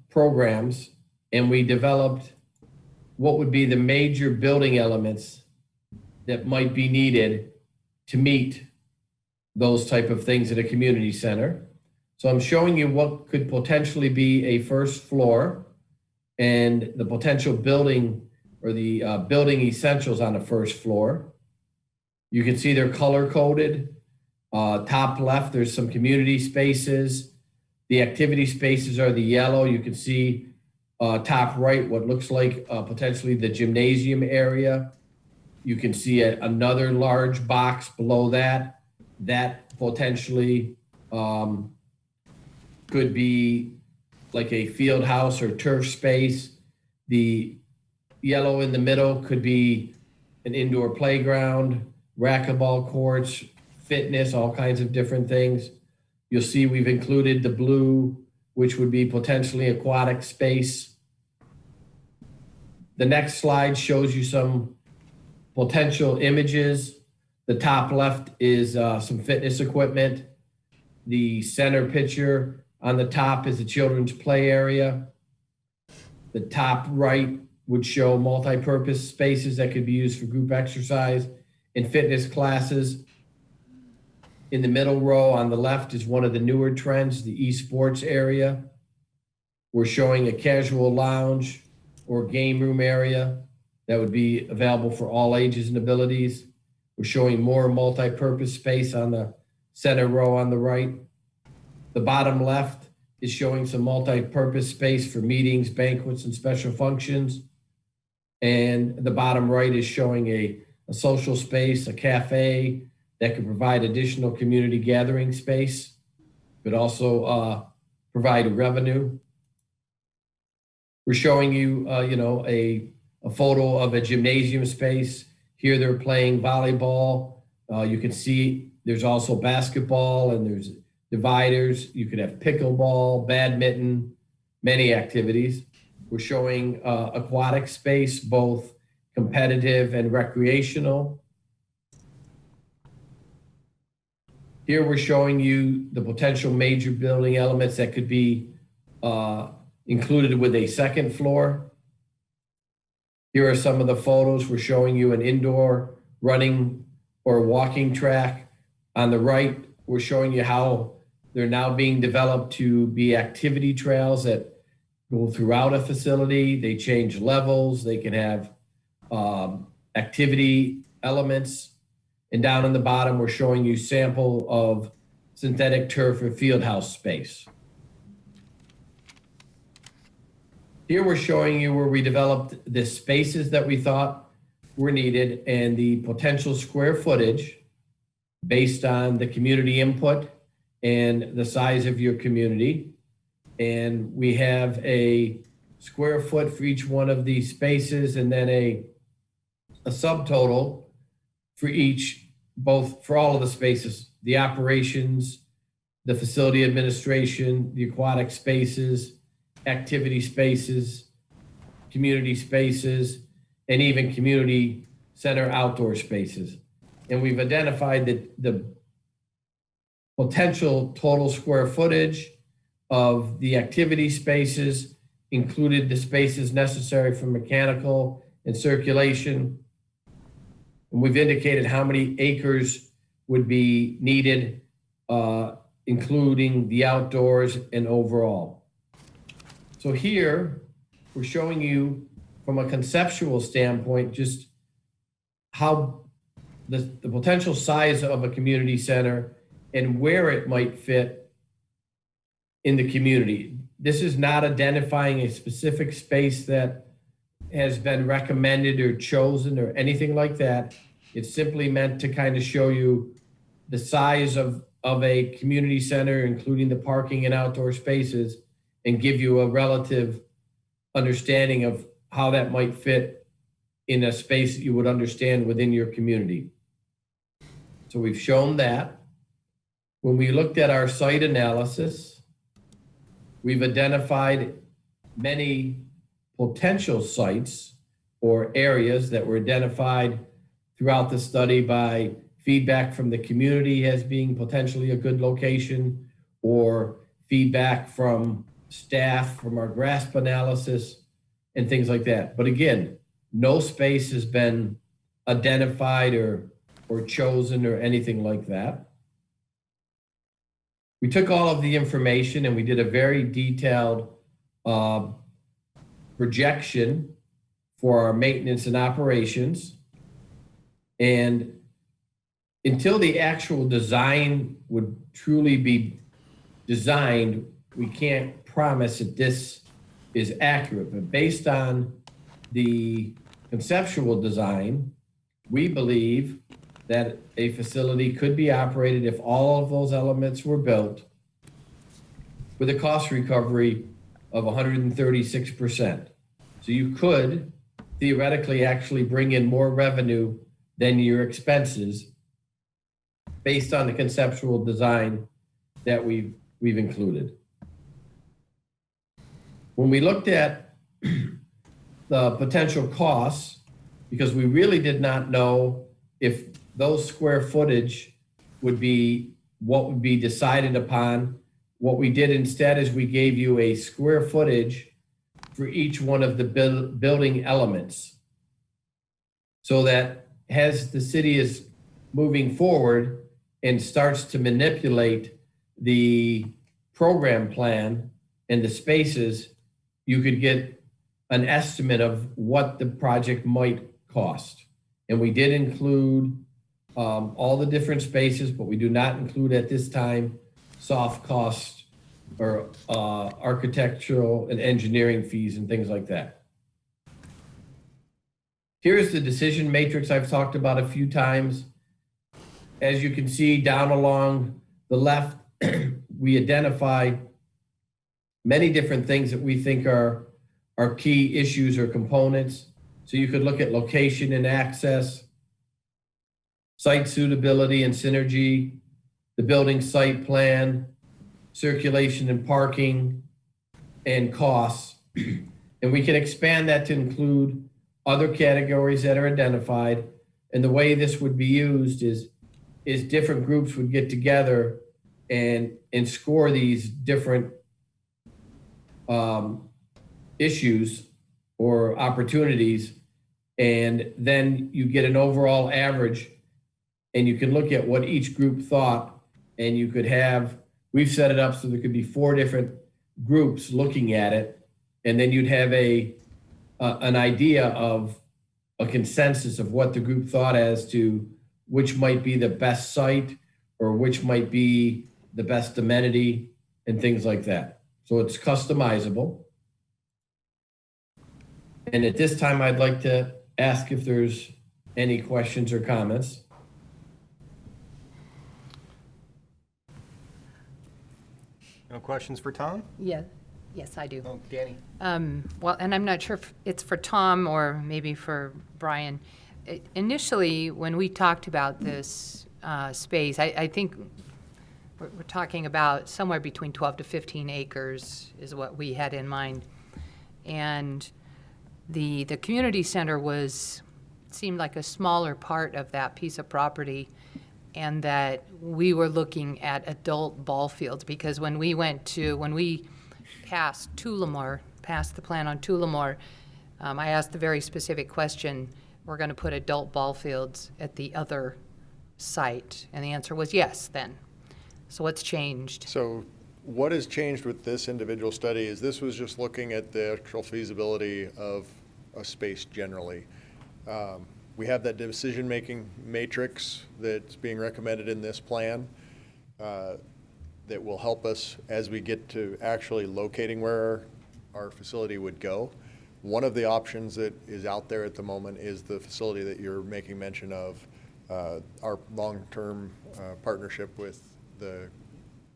programs and we developed what would be the major building elements that might be needed to meet those type of things at a community center. So I'm showing you what could potentially be a first floor and the potential building or the building essentials on the first floor. You can see they're color coded. Top left, there's some community spaces. The activity spaces are the yellow. You can see top right, what looks like potentially the gymnasium area. You can see another large box below that. That potentially could be like a field house or turf space. The yellow in the middle could be an indoor playground, racquetball courts, fitness, all kinds of different things. You'll see we've included the blue, which would be potentially aquatic space. The next slide shows you some potential images. The top left is some fitness equipment. The center picture on the top is a children's play area. The top right would show multi-purpose spaces that could be used for group exercise and fitness classes. In the middle row on the left is one of the newer trends, the esports area. We're showing a casual lounge or game room area that would be available for all ages and abilities. We're showing more multi-purpose space on the center row on the right. The bottom left is showing some multi-purpose space for meetings, banquets, and special functions. And the bottom right is showing a social space, a cafe that could provide additional community gathering space, but also provide revenue. We're showing you, a photo of a gymnasium space. Here they're playing volleyball. You can see there's also basketball and there's dividers. You could have pickleball, badminton, many activities. We're showing aquatic space, both competitive and recreational. Here we're showing you the potential major building elements that could be included with a second floor. Here are some of the photos. We're showing you an indoor running or walking track. On the right, we're showing you how they're now being developed to be activity trails that go throughout a facility. They change levels. They can have activity elements. And down in the bottom, we're showing you sample of synthetic turf or field house space. Here we're showing you where we developed the spaces that we thought were needed and the potential square footage based on the community input and the size of your community. And we have a square foot for each one of these spaces and then a subtotal for each, both for all of the spaces, the operations, the facility administration, the aquatic spaces, activity spaces, community spaces, and even community center outdoor spaces. And we've identified that the potential total square footage of the activity spaces included the spaces necessary for mechanical and circulation. And we've indicated how many acres would be needed, including the outdoors and overall. So here, we're showing you from a conceptual standpoint, just how the potential size of a community center and where it might fit in the community. This is not identifying a specific space that has been recommended or chosen or anything like that. It's simply meant to kind of show you the size of a community center, including the parking and outdoor spaces, and give you a relative understanding of how that might fit in a space that you would understand within your community. So we've shown that. When we looked at our site analysis, we've identified many potential sites or areas that were identified throughout the study by feedback from the community as being potentially a good location, or feedback from staff from our GRASP analysis and things like that. But again, no space has been identified or chosen or anything like that. We took all of the information and we did a very detailed projection for our maintenance and operations. And until the actual design would truly be designed, we can't promise that this is accurate. But based on the conceptual design, we believe that a facility could be operated if all of those elements were built with a cost recovery of 136%. So you could theoretically actually bring in more revenue than your expenses based on the conceptual design that we've included. When we looked at the potential costs, because we really did not know if those square footage would be what would be decided upon, what we did instead is we gave you a square footage for each one of the building elements, so that as the city is moving forward and starts to manipulate the program plan and the spaces, you could get an estimate of what the project might cost. And we did include all the different spaces, but we do not include at this time soft costs or architectural and engineering fees and things like that. Here's the decision matrix I've talked about a few times. As you can see down along the left, we identify many different things that we think are key issues or components. So you could look at location and access, site suitability and synergy, the building site plan, circulation and parking, and costs. And we can expand that to include other categories that are identified. And the way this would be used is different groups would get together and score these different issues or opportunities. And then you get an overall average, and you can look at what each group thought, and you could have, we've set it up so there could be 4 different groups looking at it, and then you'd have an idea of a consensus of what the group thought as to which might be the best site or which might be the best amenity and things like that. So it's customizable. And at this time, I'd like to ask if there's any questions or comments. No questions for Tom? Yeah, yes, I do. Oh, Dani. Well, and I'm not sure if it's for Tom or maybe for Brian. Initially, when we talked about this space, I think we're talking about somewhere between 12 to 15 acres is what we had in mind. And the community center seemed like a smaller part of that piece of property, and that we were looking at adult ball fields, because when we passed the plan on Tullamore, I asked the very specific question, we're going to put adult ball fields at the other site, and the answer was yes then. So what's changed? So what has changed with this individual study is this was just looking at the actual feasibility of a space generally. We have that decision-making matrix that's being recommended in this plan that will help us as we get to actually locating where our facility would go. One of the options that is out there at the moment is the facility that you're making mention of, our long-term partnership with the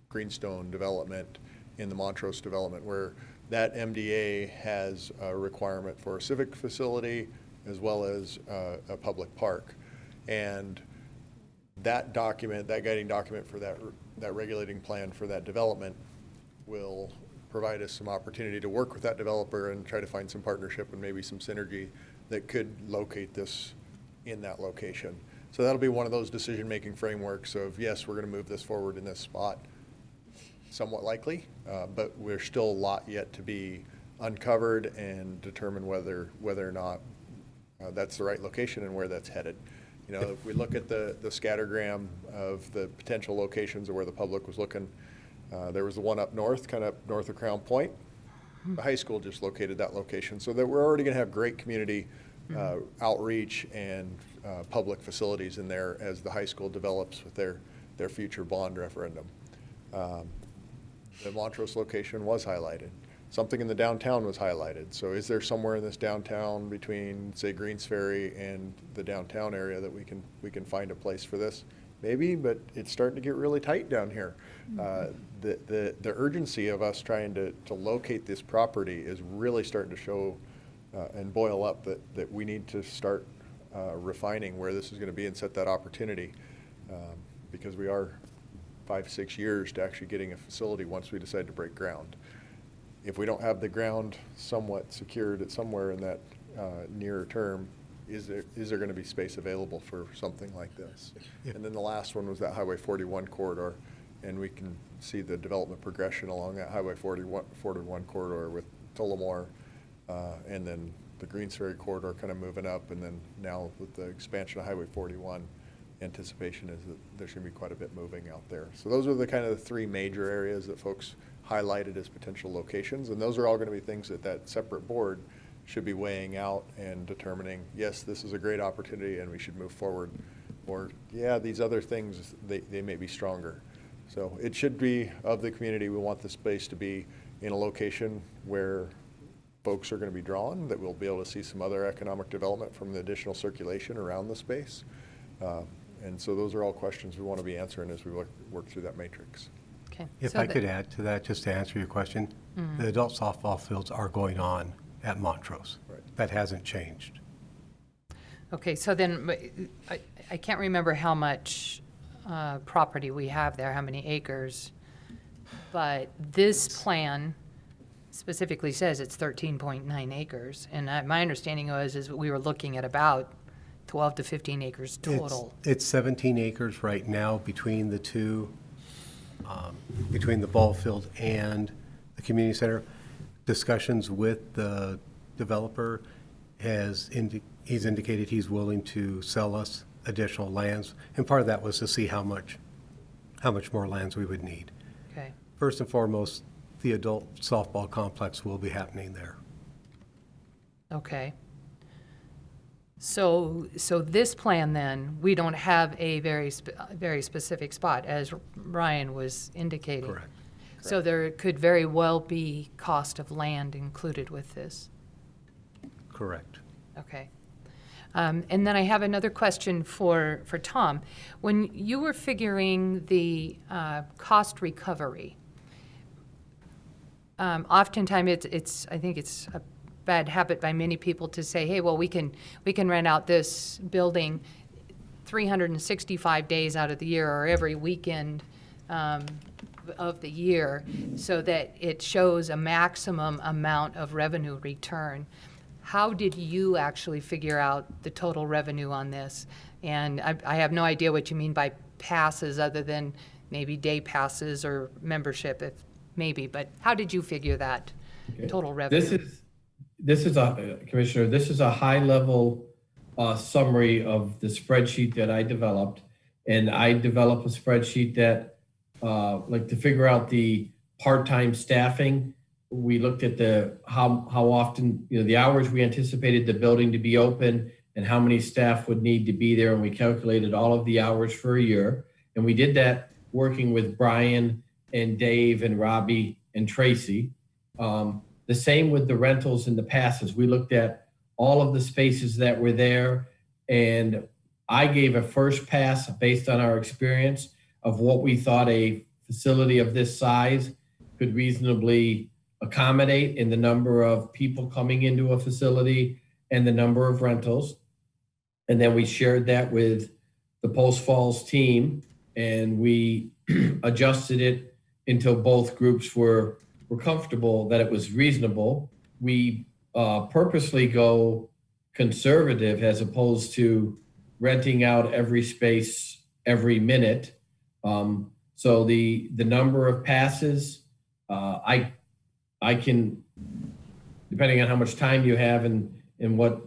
Greenstone development in the Montrose development, where that MDA has a requirement for a civic facility as well as a public park. And that document, that guiding document for that regulating plan for that development will provide us some opportunity to work with that developer and try to find some partnership and maybe some synergy that could locate this in that location. So that'll be one of those decision-making frameworks of, yes, we're going to move this forward in this spot, somewhat likely, but there's still a lot yet to be uncovered and determine whether or not that's the right location and where that's headed. You know, if we look at the scattergram of the potential locations of where the public was looking, there was the one up north, kind of north of Crown Point. The high school just located that location, so that we're already going to have great community outreach and public facilities in there as the high school develops with their future bond referendum. The Montrose location was highlighted. Something in the downtown was highlighted. So is there somewhere in this downtown between, say, Greens Ferry and the downtown area that we can find a place for this? Maybe, but it's starting to get really tight down here. The urgency of us trying to locate this property is really starting to show and boil up that we need to start refining where this is going to be and set that opportunity, because we are 5-6 years to actually getting a facility once we decide to break ground. If we don't have the ground somewhat secured at somewhere in that nearer term, is there going to be space available for something like this? Yeah. And then the last one was that Highway 41 corridor, and we can see the development progression along that Highway 41 corridor with Tullamore, and then the Greens Ferry corridor kind of moving up, and then now with the expansion of Highway 41, anticipation is that there's going to be quite a bit moving out there. So those are the kind of the three major areas that folks highlighted as potential locations, and those are all going to be things that separate board should be weighing out and determining, yes, this is a great opportunity and we should move forward, or yeah, these other things, they may be stronger. So it should be of the community. We want the space to be in a location where folks are going to be drawn, that we'll be able to see some other economic development from the additional circulation around the space. And so those are all questions we want to be answering as we work through that matrix. Okay. If I could add to that, just to answer your question, the adult softball fields are going on at Montrose. Right. That hasn't changed. Okay, so then I can't remember how much property we have there, how many acres, but this plan specifically says it's 13.9 acres, and my understanding is we were looking at about 12 to 15 acres total. It's 17 acres right now between the two, between the ball field and the community center. Discussions with the developer he's indicated he's willing to sell us additional lands, and part of that was to see how much more lands we would need. Okay. First and foremost, the adult softball complex will be happening there. Okay. So this plan then, we don't have a very specific spot, as Ryan was indicating. Correct. So there could very well be cost of land included with this. Correct. Okay. And then I have another question for Tom. When you were figuring the cost recovery, oftentimes I think it's a bad habit by many people to say, hey, well, we can rent out this building 365 days out of the year or every weekend of the year so that it shows a maximum amount of revenue return. How did you actually figure out the total revenue on this? And I have no idea what you mean by passes other than maybe day passes or membership, if maybe, but how did you figure that total revenue? This is Commissioner, this is a high-level summary of the spreadsheet that I developed. And I developed a spreadsheet that, like, to figure out the part-time staffing. We looked at how often, the hours we anticipated the building to be open and how many staff would need to be there. And we calculated all of the hours for a year. And we did that working with Brian and Dave and Robbie and Tracy. The same with the rentals and the passes. We looked at all of the spaces that were there, and I gave a first pass based on our experience of what we thought a facility of this size could reasonably accommodate in the number of people coming into a facility and the number of rentals. And then we shared that with the Post Falls team, and we adjusted it until both groups were comfortable that it was reasonable. We purposely go conservative as opposed to renting out every space every minute. So the number of passes, I can, depending on how much time you have and what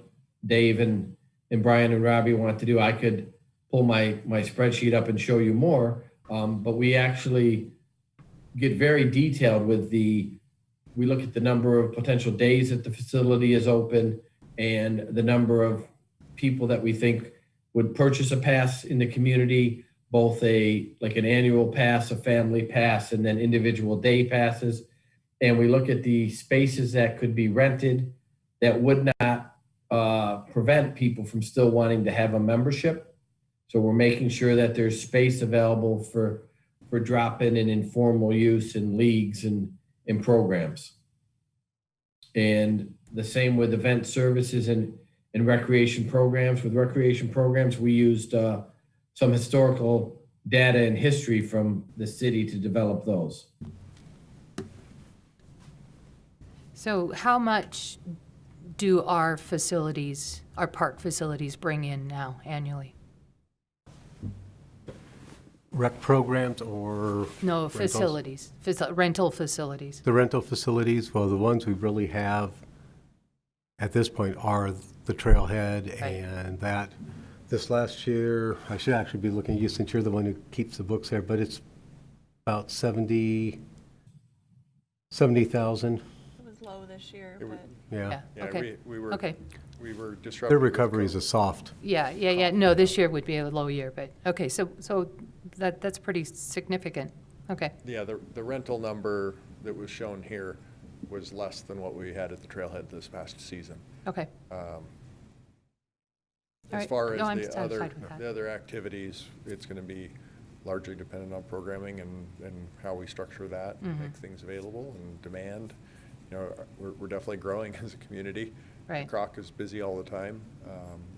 Dave and Brian and Robbie want to do, I could pull my spreadsheet up and show you more. But we actually get very detailed with we look at the number of potential days that the facility is open and the number of people that we think would purchase a pass in the community, both like an annual pass, a family pass, and then individual day passes. And we look at the spaces that could be rented that would not prevent people from still wanting to have a membership. So we're making sure that there's space available for drop-in and informal use in leagues and in programs. And the same with event services and recreation programs. With recreation programs, we used some historical data and history from the city to develop those. So how much do our facilities, our park facilities bring in now annually? Rec programs or? No, rentals? facilities, rental facilities. The rental facilities, well, the ones we really have at this point are the Trailhead Right. and that. This last year, I should actually be looking at you since you're the one who keeps the books there, but it's about 70,000. It was low this year, It would- but Yeah. Yeah, Okay. we were Okay. disrupted. Their with recovery is COVID. a soft. Yeah. No, this year would be a low year, but, okay, so that's pretty significant. Okay, Yeah, the rental number that was shown here was less than what we had at the Trailhead this past season. okay. All As right. far as No, I'm the satisfied with that. other activities, it's going to be largely dependent on programming and how we structure that, and make things available and demand. You know, we're definitely growing as a community. Right. Croc is busy all the time,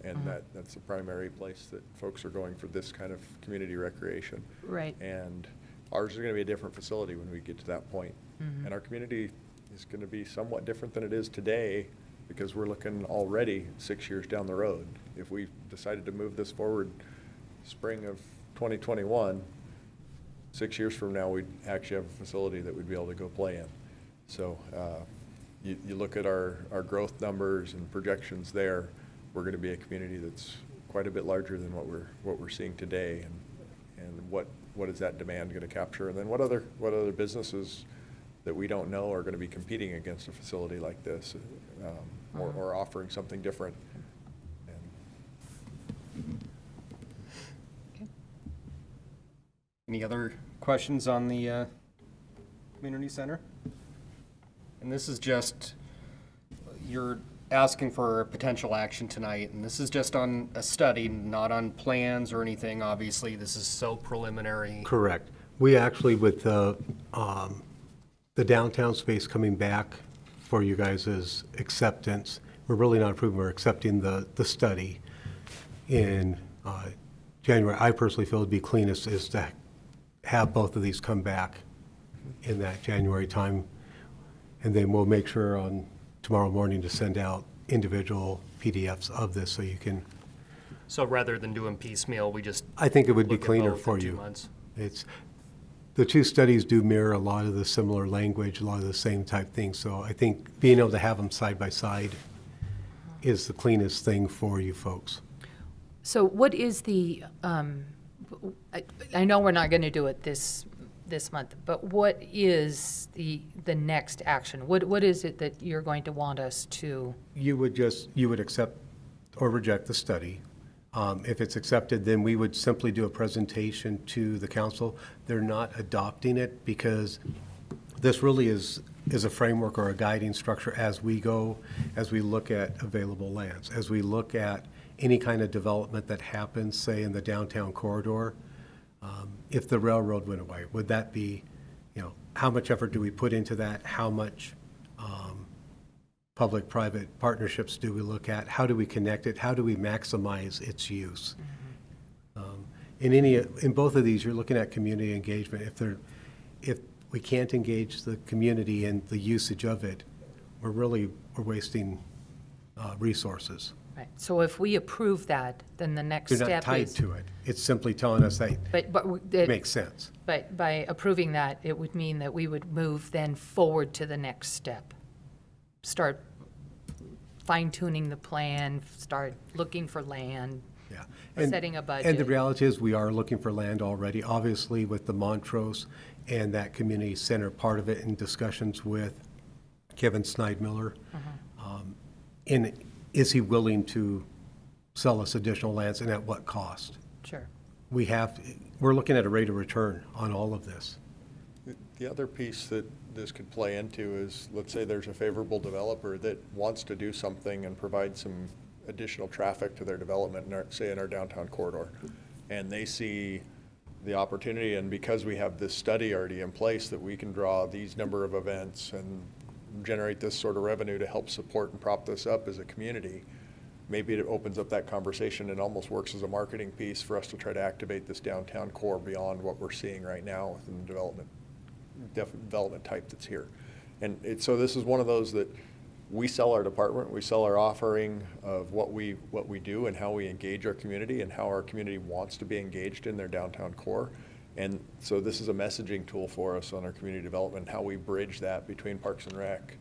and that's the primary place that folks are going for this kind of community recreation. Right. And ours is going to be a different facility when we get to that point. And our community is going to be somewhat different than it is today, because we're looking already 6 years down the road. If we decided to move this forward spring of 2021, 6 years from now, we'd actually have a facility that we'd be able to go play in. So you look at our growth numbers and projections there, we're going to be a community that's quite a bit larger than what we're seeing today. And what is that demand going to capture? And then what other businesses that we don't know are going to be competing against a facility like this, or offering something different? Any other questions on the community center? And this is just, you're asking for potential action tonight, and this is just on a study, not on plans or anything, obviously. This is so preliminary. Correct. We actually, with the downtown space coming back for you guys' acceptance, we're really not approving, we're accepting the study in January. I personally feel it'd be cleanest is to have both of these come back in that January time. And then we'll make sure on tomorrow morning to send out individual PDFs of this so you can, So rather than doing piecemeal, we just I think it would be look at cleaner both in for 2 you. months. The two studies do mirror a lot of the similar language, a lot of the same type things. So I think being able to have them side by side is the cleanest thing for you folks. So what is the, I know we're not going to do it this month, but what is the next action? What is it that you're going to want us to? You would accept or reject the study. If it's accepted, then we would simply do a presentation to the council. They're not adopting it because this really is a framework or a guiding structure as we go, as we look at available lands, as we look at any kind of development that happens, say in the downtown corridor. If the railroad went away, would that be, how much effort do we put into that? How much public-private partnerships do we look at? How do we connect it? How do we maximize its use? In both of these, you're looking at community engagement. If we can't engage the community in the usage of it, we're wasting resources. Right. So if we approve that, then the next They're step not tied is. to it. It's simply telling us that it makes sense. But by approving that, it would mean that we would move then forward to the next step. Start fine-tuning the plan, start looking for land, Yeah. setting a budget. And the reality is, we are looking for land already, obviously with the Montrose and that community center part of it, in discussions with Kevin Sneidmiller. And is he willing to sell us additional lands, and at what cost? Sure. We're looking at a rate of return on all of this. The other piece that this could play into is, let's say there's a favorable developer that wants to do something and provide some additional traffic to their development, say in our downtown corridor. And they see the opportunity, and because we have this study already in place, that we can draw these number of events and generate this sort of revenue to help support and prop this up as a community, maybe it opens up that conversation and almost works as a marketing piece for us to try to activate this downtown core beyond what we're seeing right now within the development type that's here. And so this is one of those that we sell our department, we sell our offering of what we do and how we engage our community and how our community wants to be engaged in their downtown core. And so this is a messaging tool for us on our community development, how we bridge that between Parks and Rec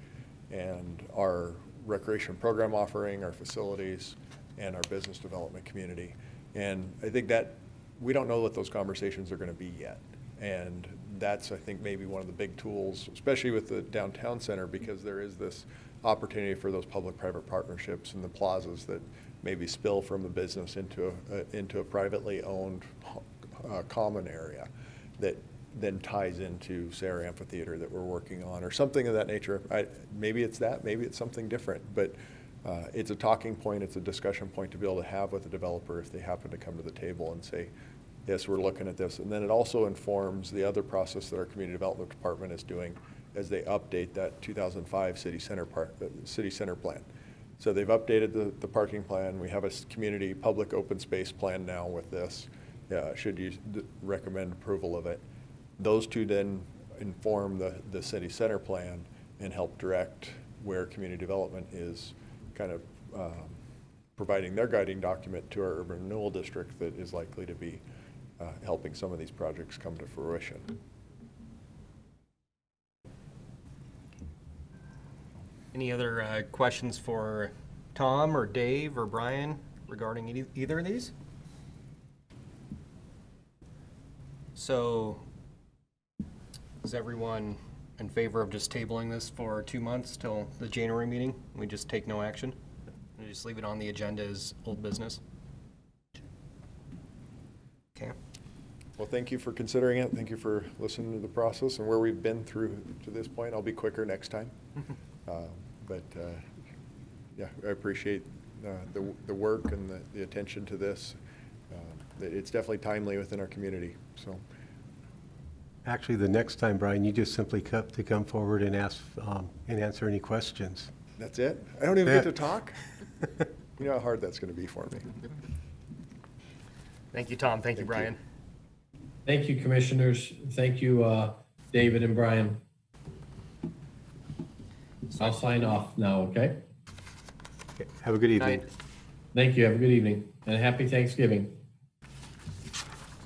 and our recreation program offering, our facilities, and our business development community. And I think that we don't know what those conversations are going to be yet. And that's, I think, maybe one of the big tools, especially with the downtown center, because there is this opportunity for those public-private partnerships and the plazas that maybe spill from the business into a privately owned common area that then ties into, say, our amphitheater that we're working on, or something of that nature. Maybe it's that, maybe it's something different, but it's a talking point, it's a discussion point to be able to have with the developer if they happen to come to the table and say, yes, we're looking at this. And then it also informs the other process that our community development department is doing as they update that 2005 city center plan. So they've updated the parking plan. We have a community public open space plan now with this. Should you recommend approval of it. Those two then inform the city center plan and help direct where community development is kind of providing their guiding document to our urban renewal district that is likely to be helping some of these projects come to fruition. Any other questions for Tom or Dave or Brian regarding either of these? So is everyone in favor of just tabling this for 2 months till the January meeting? We just take no action? We just leave it on the agenda as old business? Okay. Well, thank you for considering it. Thank you for listening to the process and where we've been through to this point. I'll be quicker next time. Yeah, I appreciate the work and the attention to this. It's definitely timely within our community. So, Actually, the next time, Brian, you just simply come forward and ask and answer any questions. that's it? I don't even get to talk? You know how hard that's going to be for me. Thank you, Tom. Thank you, Thank Brian. you. Thank you, commissioners. Thank you, David and Brian. I'll sign off now, okay? Okay, have a good evening. Night. Thank you. Have a good evening and happy Thanksgiving.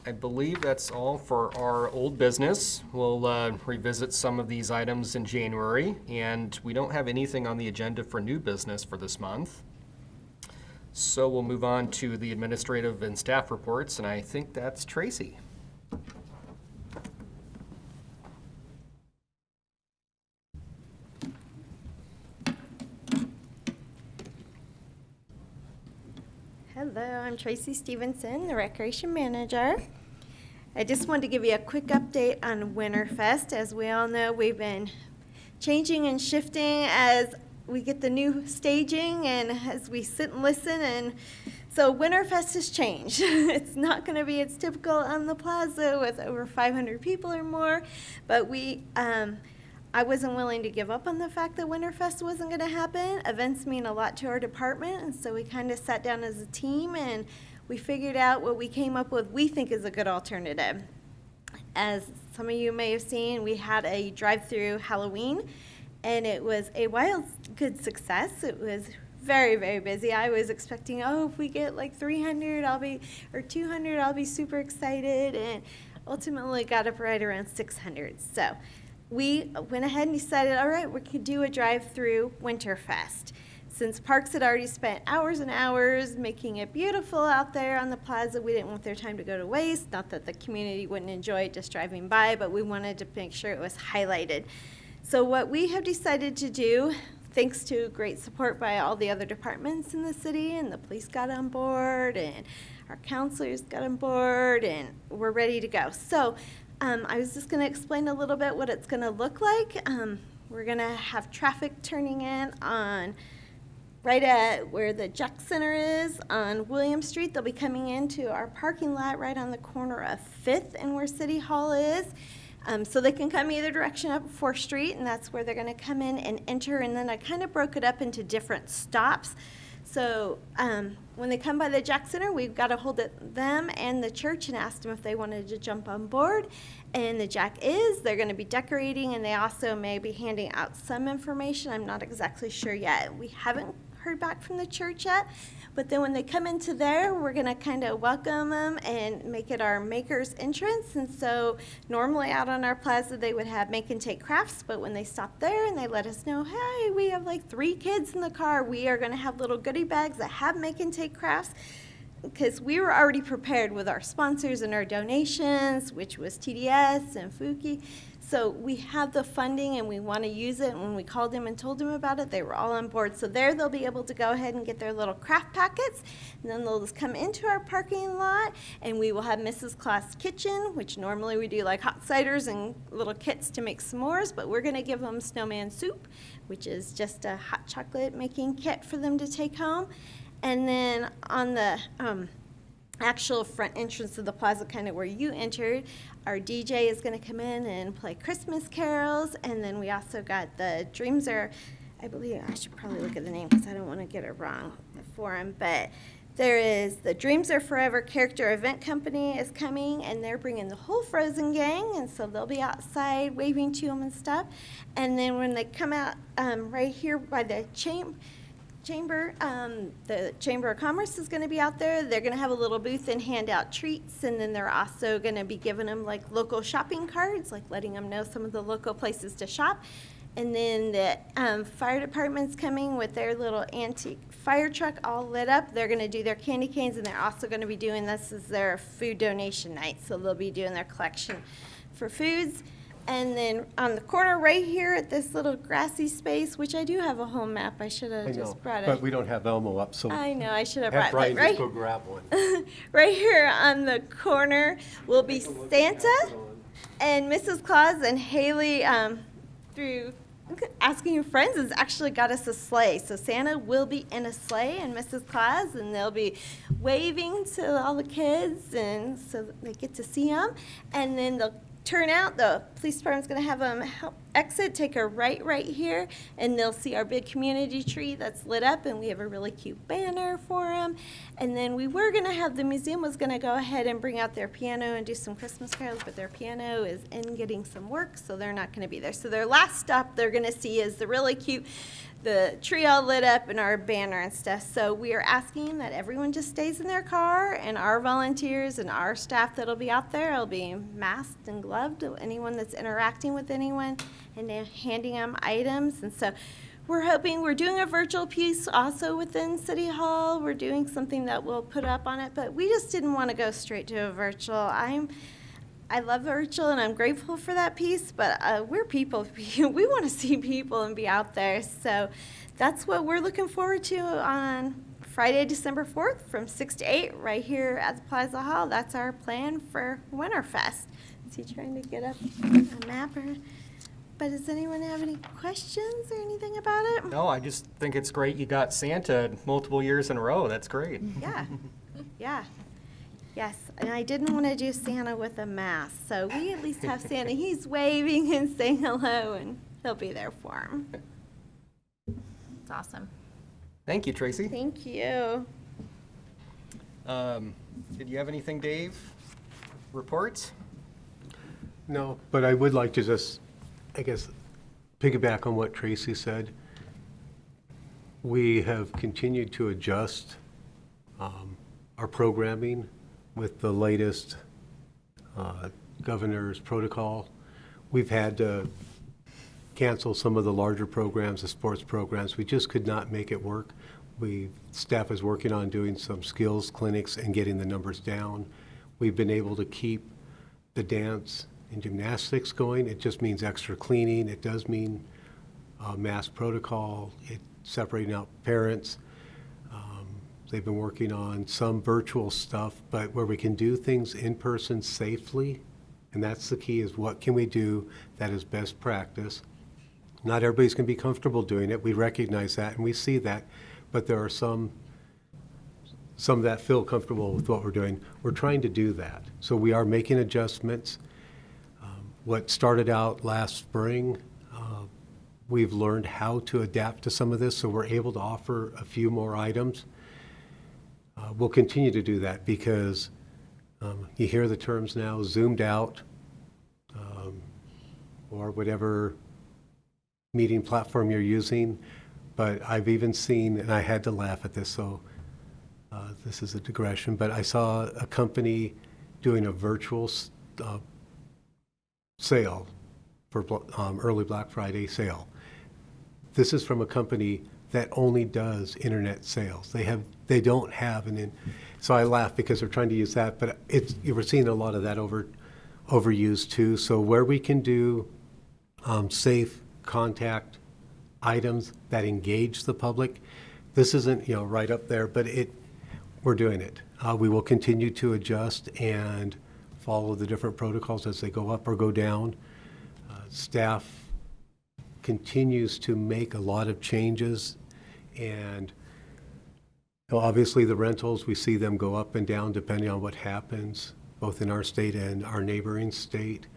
I believe that's all for our old business. We'll revisit some of these items in January, and we don't have anything on the agenda for new business for this month. So we'll move on to the administrative and staff reports, and I think that's Tracy. Hello, I'm Tracy Stevenson, the Recreation Manager. I just wanted to give you a quick update on Winterfest. As we all know, we've been changing and shifting as we get the new staging and as we sit and listen. And so Winterfest has changed. It's not going to be its typical on the plaza with over 500 people or more, but we I wasn't willing to give up on the fact that Winterfest wasn't going to happen. Events mean a lot to our department, and so we kind of sat down as a team and we figured out what we came up with we think is a good alternative. As some of you may have seen, we had a drive-through Halloween, and it was a wild good success. It was very, very busy. I was expecting, if we get like 300, or 200, I'll be super excited, and ultimately got up right around 600. So we went ahead and decided, all right, we could do a drive-through Winterfest. Since Parks had already spent hours and hours making it beautiful out there on the plaza, we didn't want their time to go to waste. Not that the community wouldn't enjoy it just driving by, but we wanted to make sure it was highlighted. So what we have decided to do, thanks to great support by all the other departments in the city, and the police got on board, and our counselors got on board, and we're ready to go. So I was just going to explain a little bit what it's going to look like. We're going to have traffic turning in on right at where the Jack Center is on William Street. They'll be coming into our parking lot right on the corner of 5th and where City Hall is. So they can come either direction up 4th Street, and that's where they're going to come in and enter. And then I kind of broke it up into different stops. So when they come by the Jack Center, we've got to hold it them and the church and ask them if they wanted to jump on board. And the Jack is. They're going to be decorating, and they also may be handing out some information. I'm not exactly sure yet. We haven't heard back from the church yet. But then when they come into there, we're going to kind of welcome them and make it our maker's entrance. And so normally out on our plaza, they would have make and take crafts. But when they stop there and they let us know, hey, we have like 3 kids in the car, we are going to have little goodie bags that have make and take crafts. Because we were already prepared with our sponsors and our donations, which was TDS and Fuki. So we have the funding and we want to use it. And when we called them and told them about it, they were all on board. So there they'll be able to go ahead and get their little craft packets. And then they'll just come into our parking lot, and we will have Mrs. Claus Kitchen, which normally we do like hot ciders and little kits to make s'mores. But we're going to give them snowman soup, which is just a hot chocolate making kit for them to take home. And then on the actual front entrance of the plaza, kind of where you entered, our DJ is going to come in and play Christmas carols. And then we also got the Dreams Are, I believe, I should probably look at the name because I don't want to get it wrong for them, but there is the Dreams Are Forever Character Event Company is coming, and they're bringing the whole Frozen gang, and so they'll be outside waving to them and stuff. And then when they come out right here by the Chamber, the Chamber of Commerce is going to be out there. They're going to have a little booth and hand out treats, and then they're also going to be giving them like local shopping cards, like letting them know some of the local places to shop. And then the fire department's coming with their little antique fire truck all lit up. They're going to do their candy canes, and they're also going to be doing, this is their food donation night, so they'll be doing their collection for foods. And then on the corner right here at this little grassy space, which I do have a whole map, I should have just brought it. But we don't have Elmo up, so I know, I should have have brought Brian it. just go grab one. Right here on the corner will be Santa and Mrs. Claus, and Haley, through asking your friends, has actually got us a sleigh. So Santa will be in a sleigh and Mrs. Claus, and they'll be waving to all the kids, and so that they get to see them. And then they'll turn out, the police department's going to have them help exit, take a right here, and they'll see our big community tree that's lit up, and we have a really cute banner for them. And then we were going to have, the museum was going to go ahead and bring out their piano and do some Christmas carols, but their piano is in getting some work, so they're not going to be there. So their last stop they're going to see is the really cute, the tree all lit up and our banner and stuff. So we are asking that everyone just stays in their car, and our volunteers and our staff that'll be out there will be masked and gloved, anyone that's interacting with anyone, and then handing them items. And so we're hoping, we're doing a virtual piece also within City Hall. We're doing something that we'll put up on it, but we just didn't want to go straight to a virtual. I love virtual, and I'm grateful for that piece, but we're people. We want to see people and be out there. So that's what we're looking forward to on Friday, December 4th from 6 to 8 right here at the Plaza Hall. That's our plan for Winterfest. Is he trying to get up a map? But does anyone have any questions or anything about it? No, I just think it's great you got Santa multiple years in a row. That's great. Yeah, yeah. Yes, and I didn't want to do Santa with a mask, so we at least have Santa. He's waving and saying hello, and he'll be there for him. It's awesome. Thank you, Tracy. Thank you. Did you have anything, Dave? Reports? No, but I would like to just, I guess, piggyback on what Tracy said. We have continued to adjust our programming with the latest governor's protocol. We've had to cancel some of the larger programs, the sports programs. We just could not make it work. Staff is working on doing some skills clinics and getting the numbers down. We've been able to keep the dance and gymnastics going. It just means extra cleaning. It does mean mask protocol. It's separating out parents. They've been working on some virtual stuff, but where we can do things in person safely, and that's the key, is what can we do that is best practice. Not everybody's going to be comfortable doing it. We recognize that and we see that, but there are some that feel comfortable with what we're doing. We're trying to do that. So we are making adjustments. What started out last spring, we've learned how to adapt to some of this, so we're able to offer a few more items. We'll continue to do that because you hear the terms now, zoomed out, or whatever meeting platform you're using. But I've even seen, and I had to laugh at this, so this is a digression, but I saw a company doing a virtual sale for early Black Friday sale. This is from a company that only does internet sales. They don't have so I laugh because they're trying to use that, but we're seeing a lot of that overused too. So where we can do safe contact items that engage the public, this isn't right up there, but we're doing it. We will continue to adjust and follow the different protocols as they go up or go down. Staff continues to make a lot of changes, and obviously the rentals, we see them go up and down depending on what happens, both in our state and our neighboring state.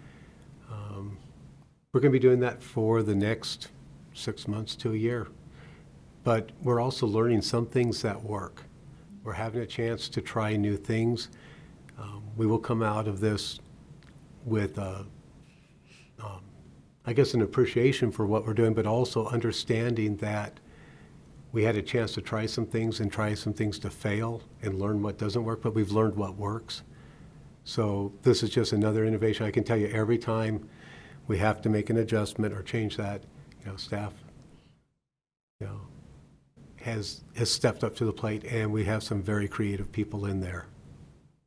We're going to be doing that for the next 6 months to a year. But we're also learning some things that work. We're having a chance to try new things. We will come out of this with, I guess, an appreciation for what we're doing, but also understanding that we had a chance to try some things and try some things to fail and learn what doesn't work, but we've learned what works. So this is just another innovation. I can tell you every time we have to make an adjustment or change that, staff, has stepped up to the plate, and we have some very creative people in there.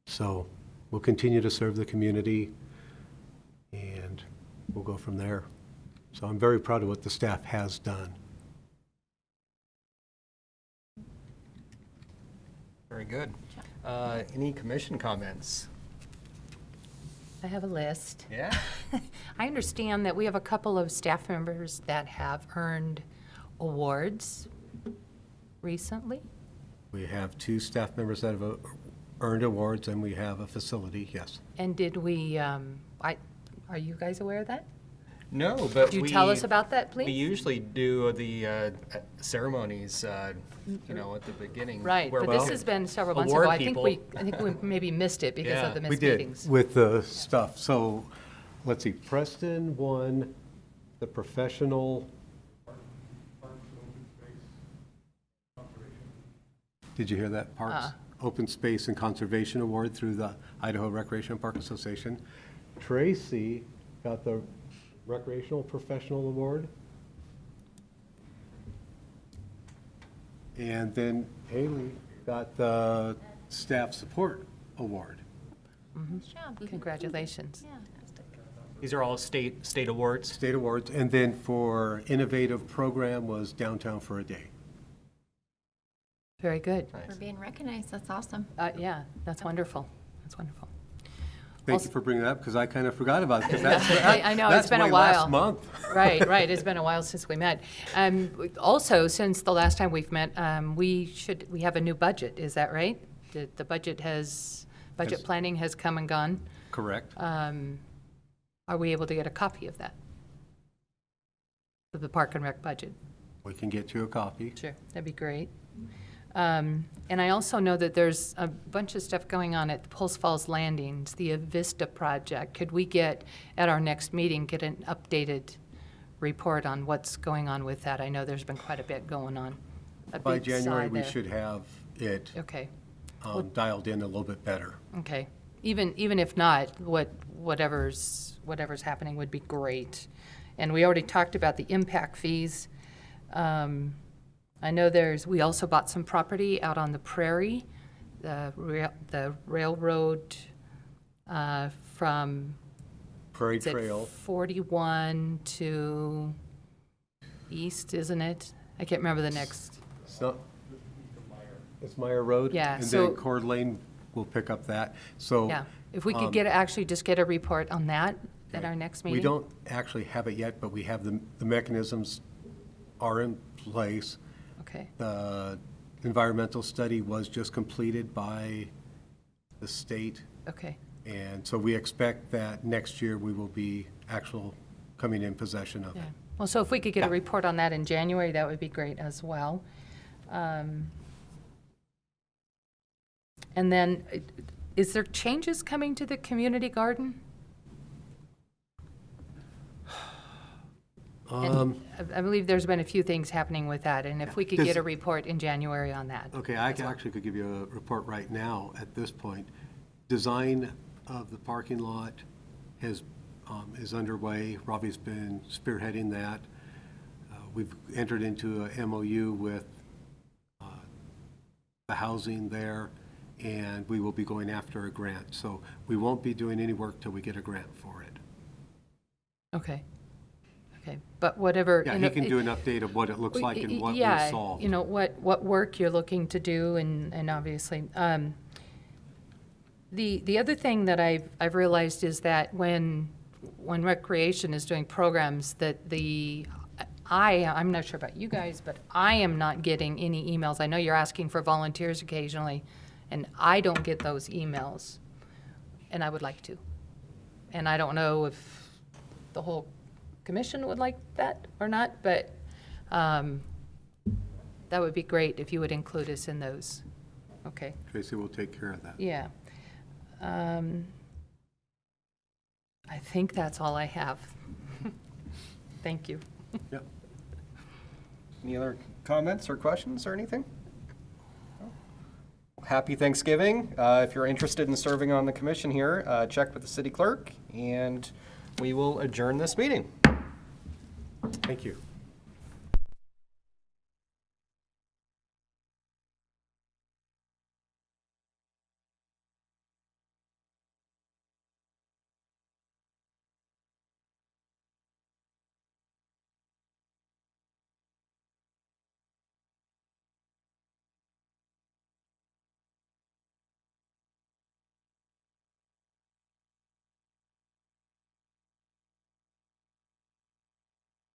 So we'll continue to serve the community, and we'll go from there. So I'm very proud of what the staff has done. Very good. Any commission comments? I have a list. Yeah? I understand that we have a couple of staff members that have earned awards recently. We have 2 staff members that have earned awards, and we have a facility, yes. And did we, are you guys aware of that? No, but Could you tell us about that, please? We usually do the ceremonies, at the beginning. Right, where but we this has been several months award ago. people. I think we maybe missed it because Yeah, of the We missed did, meetings. with the stuff. So, let's see, Preston won the professional. Did you hear that? Parks, Open Space and Conservation Award through the Idaho Recreation and Park Association. Tracy got the Recreational Professional Award. And then Haley got the Staff Support Award. Good job. Congratulations. Yeah. These are all state awards. State awards. And then for innovative program was Downtown for a Day. Very good. We're being recognized. That's awesome. Yeah, that's wonderful. That's wonderful. Thank you for bringing that up, because I kind of forgot about it. 'Cause that's, I know, it's that's been a way while. last month. Right. It's been a while since we met. Also, since the last time we've met, we have a new budget. Is that right? The budget Yes. planning has come and gone. Correct. Are we able to get a copy of that? of the Park and Rec budget. We can get you a copy. Sure, that'd be great. And I also know that there's a bunch of stuff going on at Pulse Falls Landings, the Avista project. Could we get, at our next meeting, get an updated report on what's going on with that? I know there's been quite a bit going on. A By big January, sigh we there. should have it Okay, dialed in a little bit better. okay. Even if not, whatever's happening would be great. And we already talked about the impact fees. I know we also bought some property out on the prairie, the railroad from Prairie is it Trail. 41 to east, isn't it? I can't remember the next. It's Meyer Road. Yeah, And so- then Cord Lane will pick up that. So. Yeah, if we could just get a report on that at our next meeting. We don't actually have it yet, but we have the mechanisms are in place. Okay, The environmental study was just completed by the state. okay, And so we expect that next year we will be coming in possession of it. yeah. Well, so if we could get a Yeah. report on that in January, that would be great as well. And then, is there changes coming to the community garden? And I believe there's been a few things happening with that, and if we could Does- get a report in January on that. Okay, I actually could give you a report right now at this point. Design of the parking lot is underway. Robbie's been spearheading that. We've entered into a MOU with the housing there, and we will be going after a grant. So we won't be doing any work till we get a grant for it. Okay, okay, but whatever. Yeah, you he know, can do an update of what it looks like and what was Yeah, solved. you know, what work you're looking to do, and obviously, the other thing that I've realized is that when recreation is doing programs, that I'm not sure about you guys, but I am not getting any emails. I know you're asking for volunteers occasionally, and I don't get those emails, and I would like to. And I don't know if the whole commission would like that or not, but that would be great if you would include us in those. Okay, Tracy will take care of that. yeah. I think that's all I have. Thank you. Yep. Any other comments or questions or anything? Happy Thanksgiving. If you're interested in serving on the commission here, check with the city clerk, and we will adjourn this meeting. Thank you.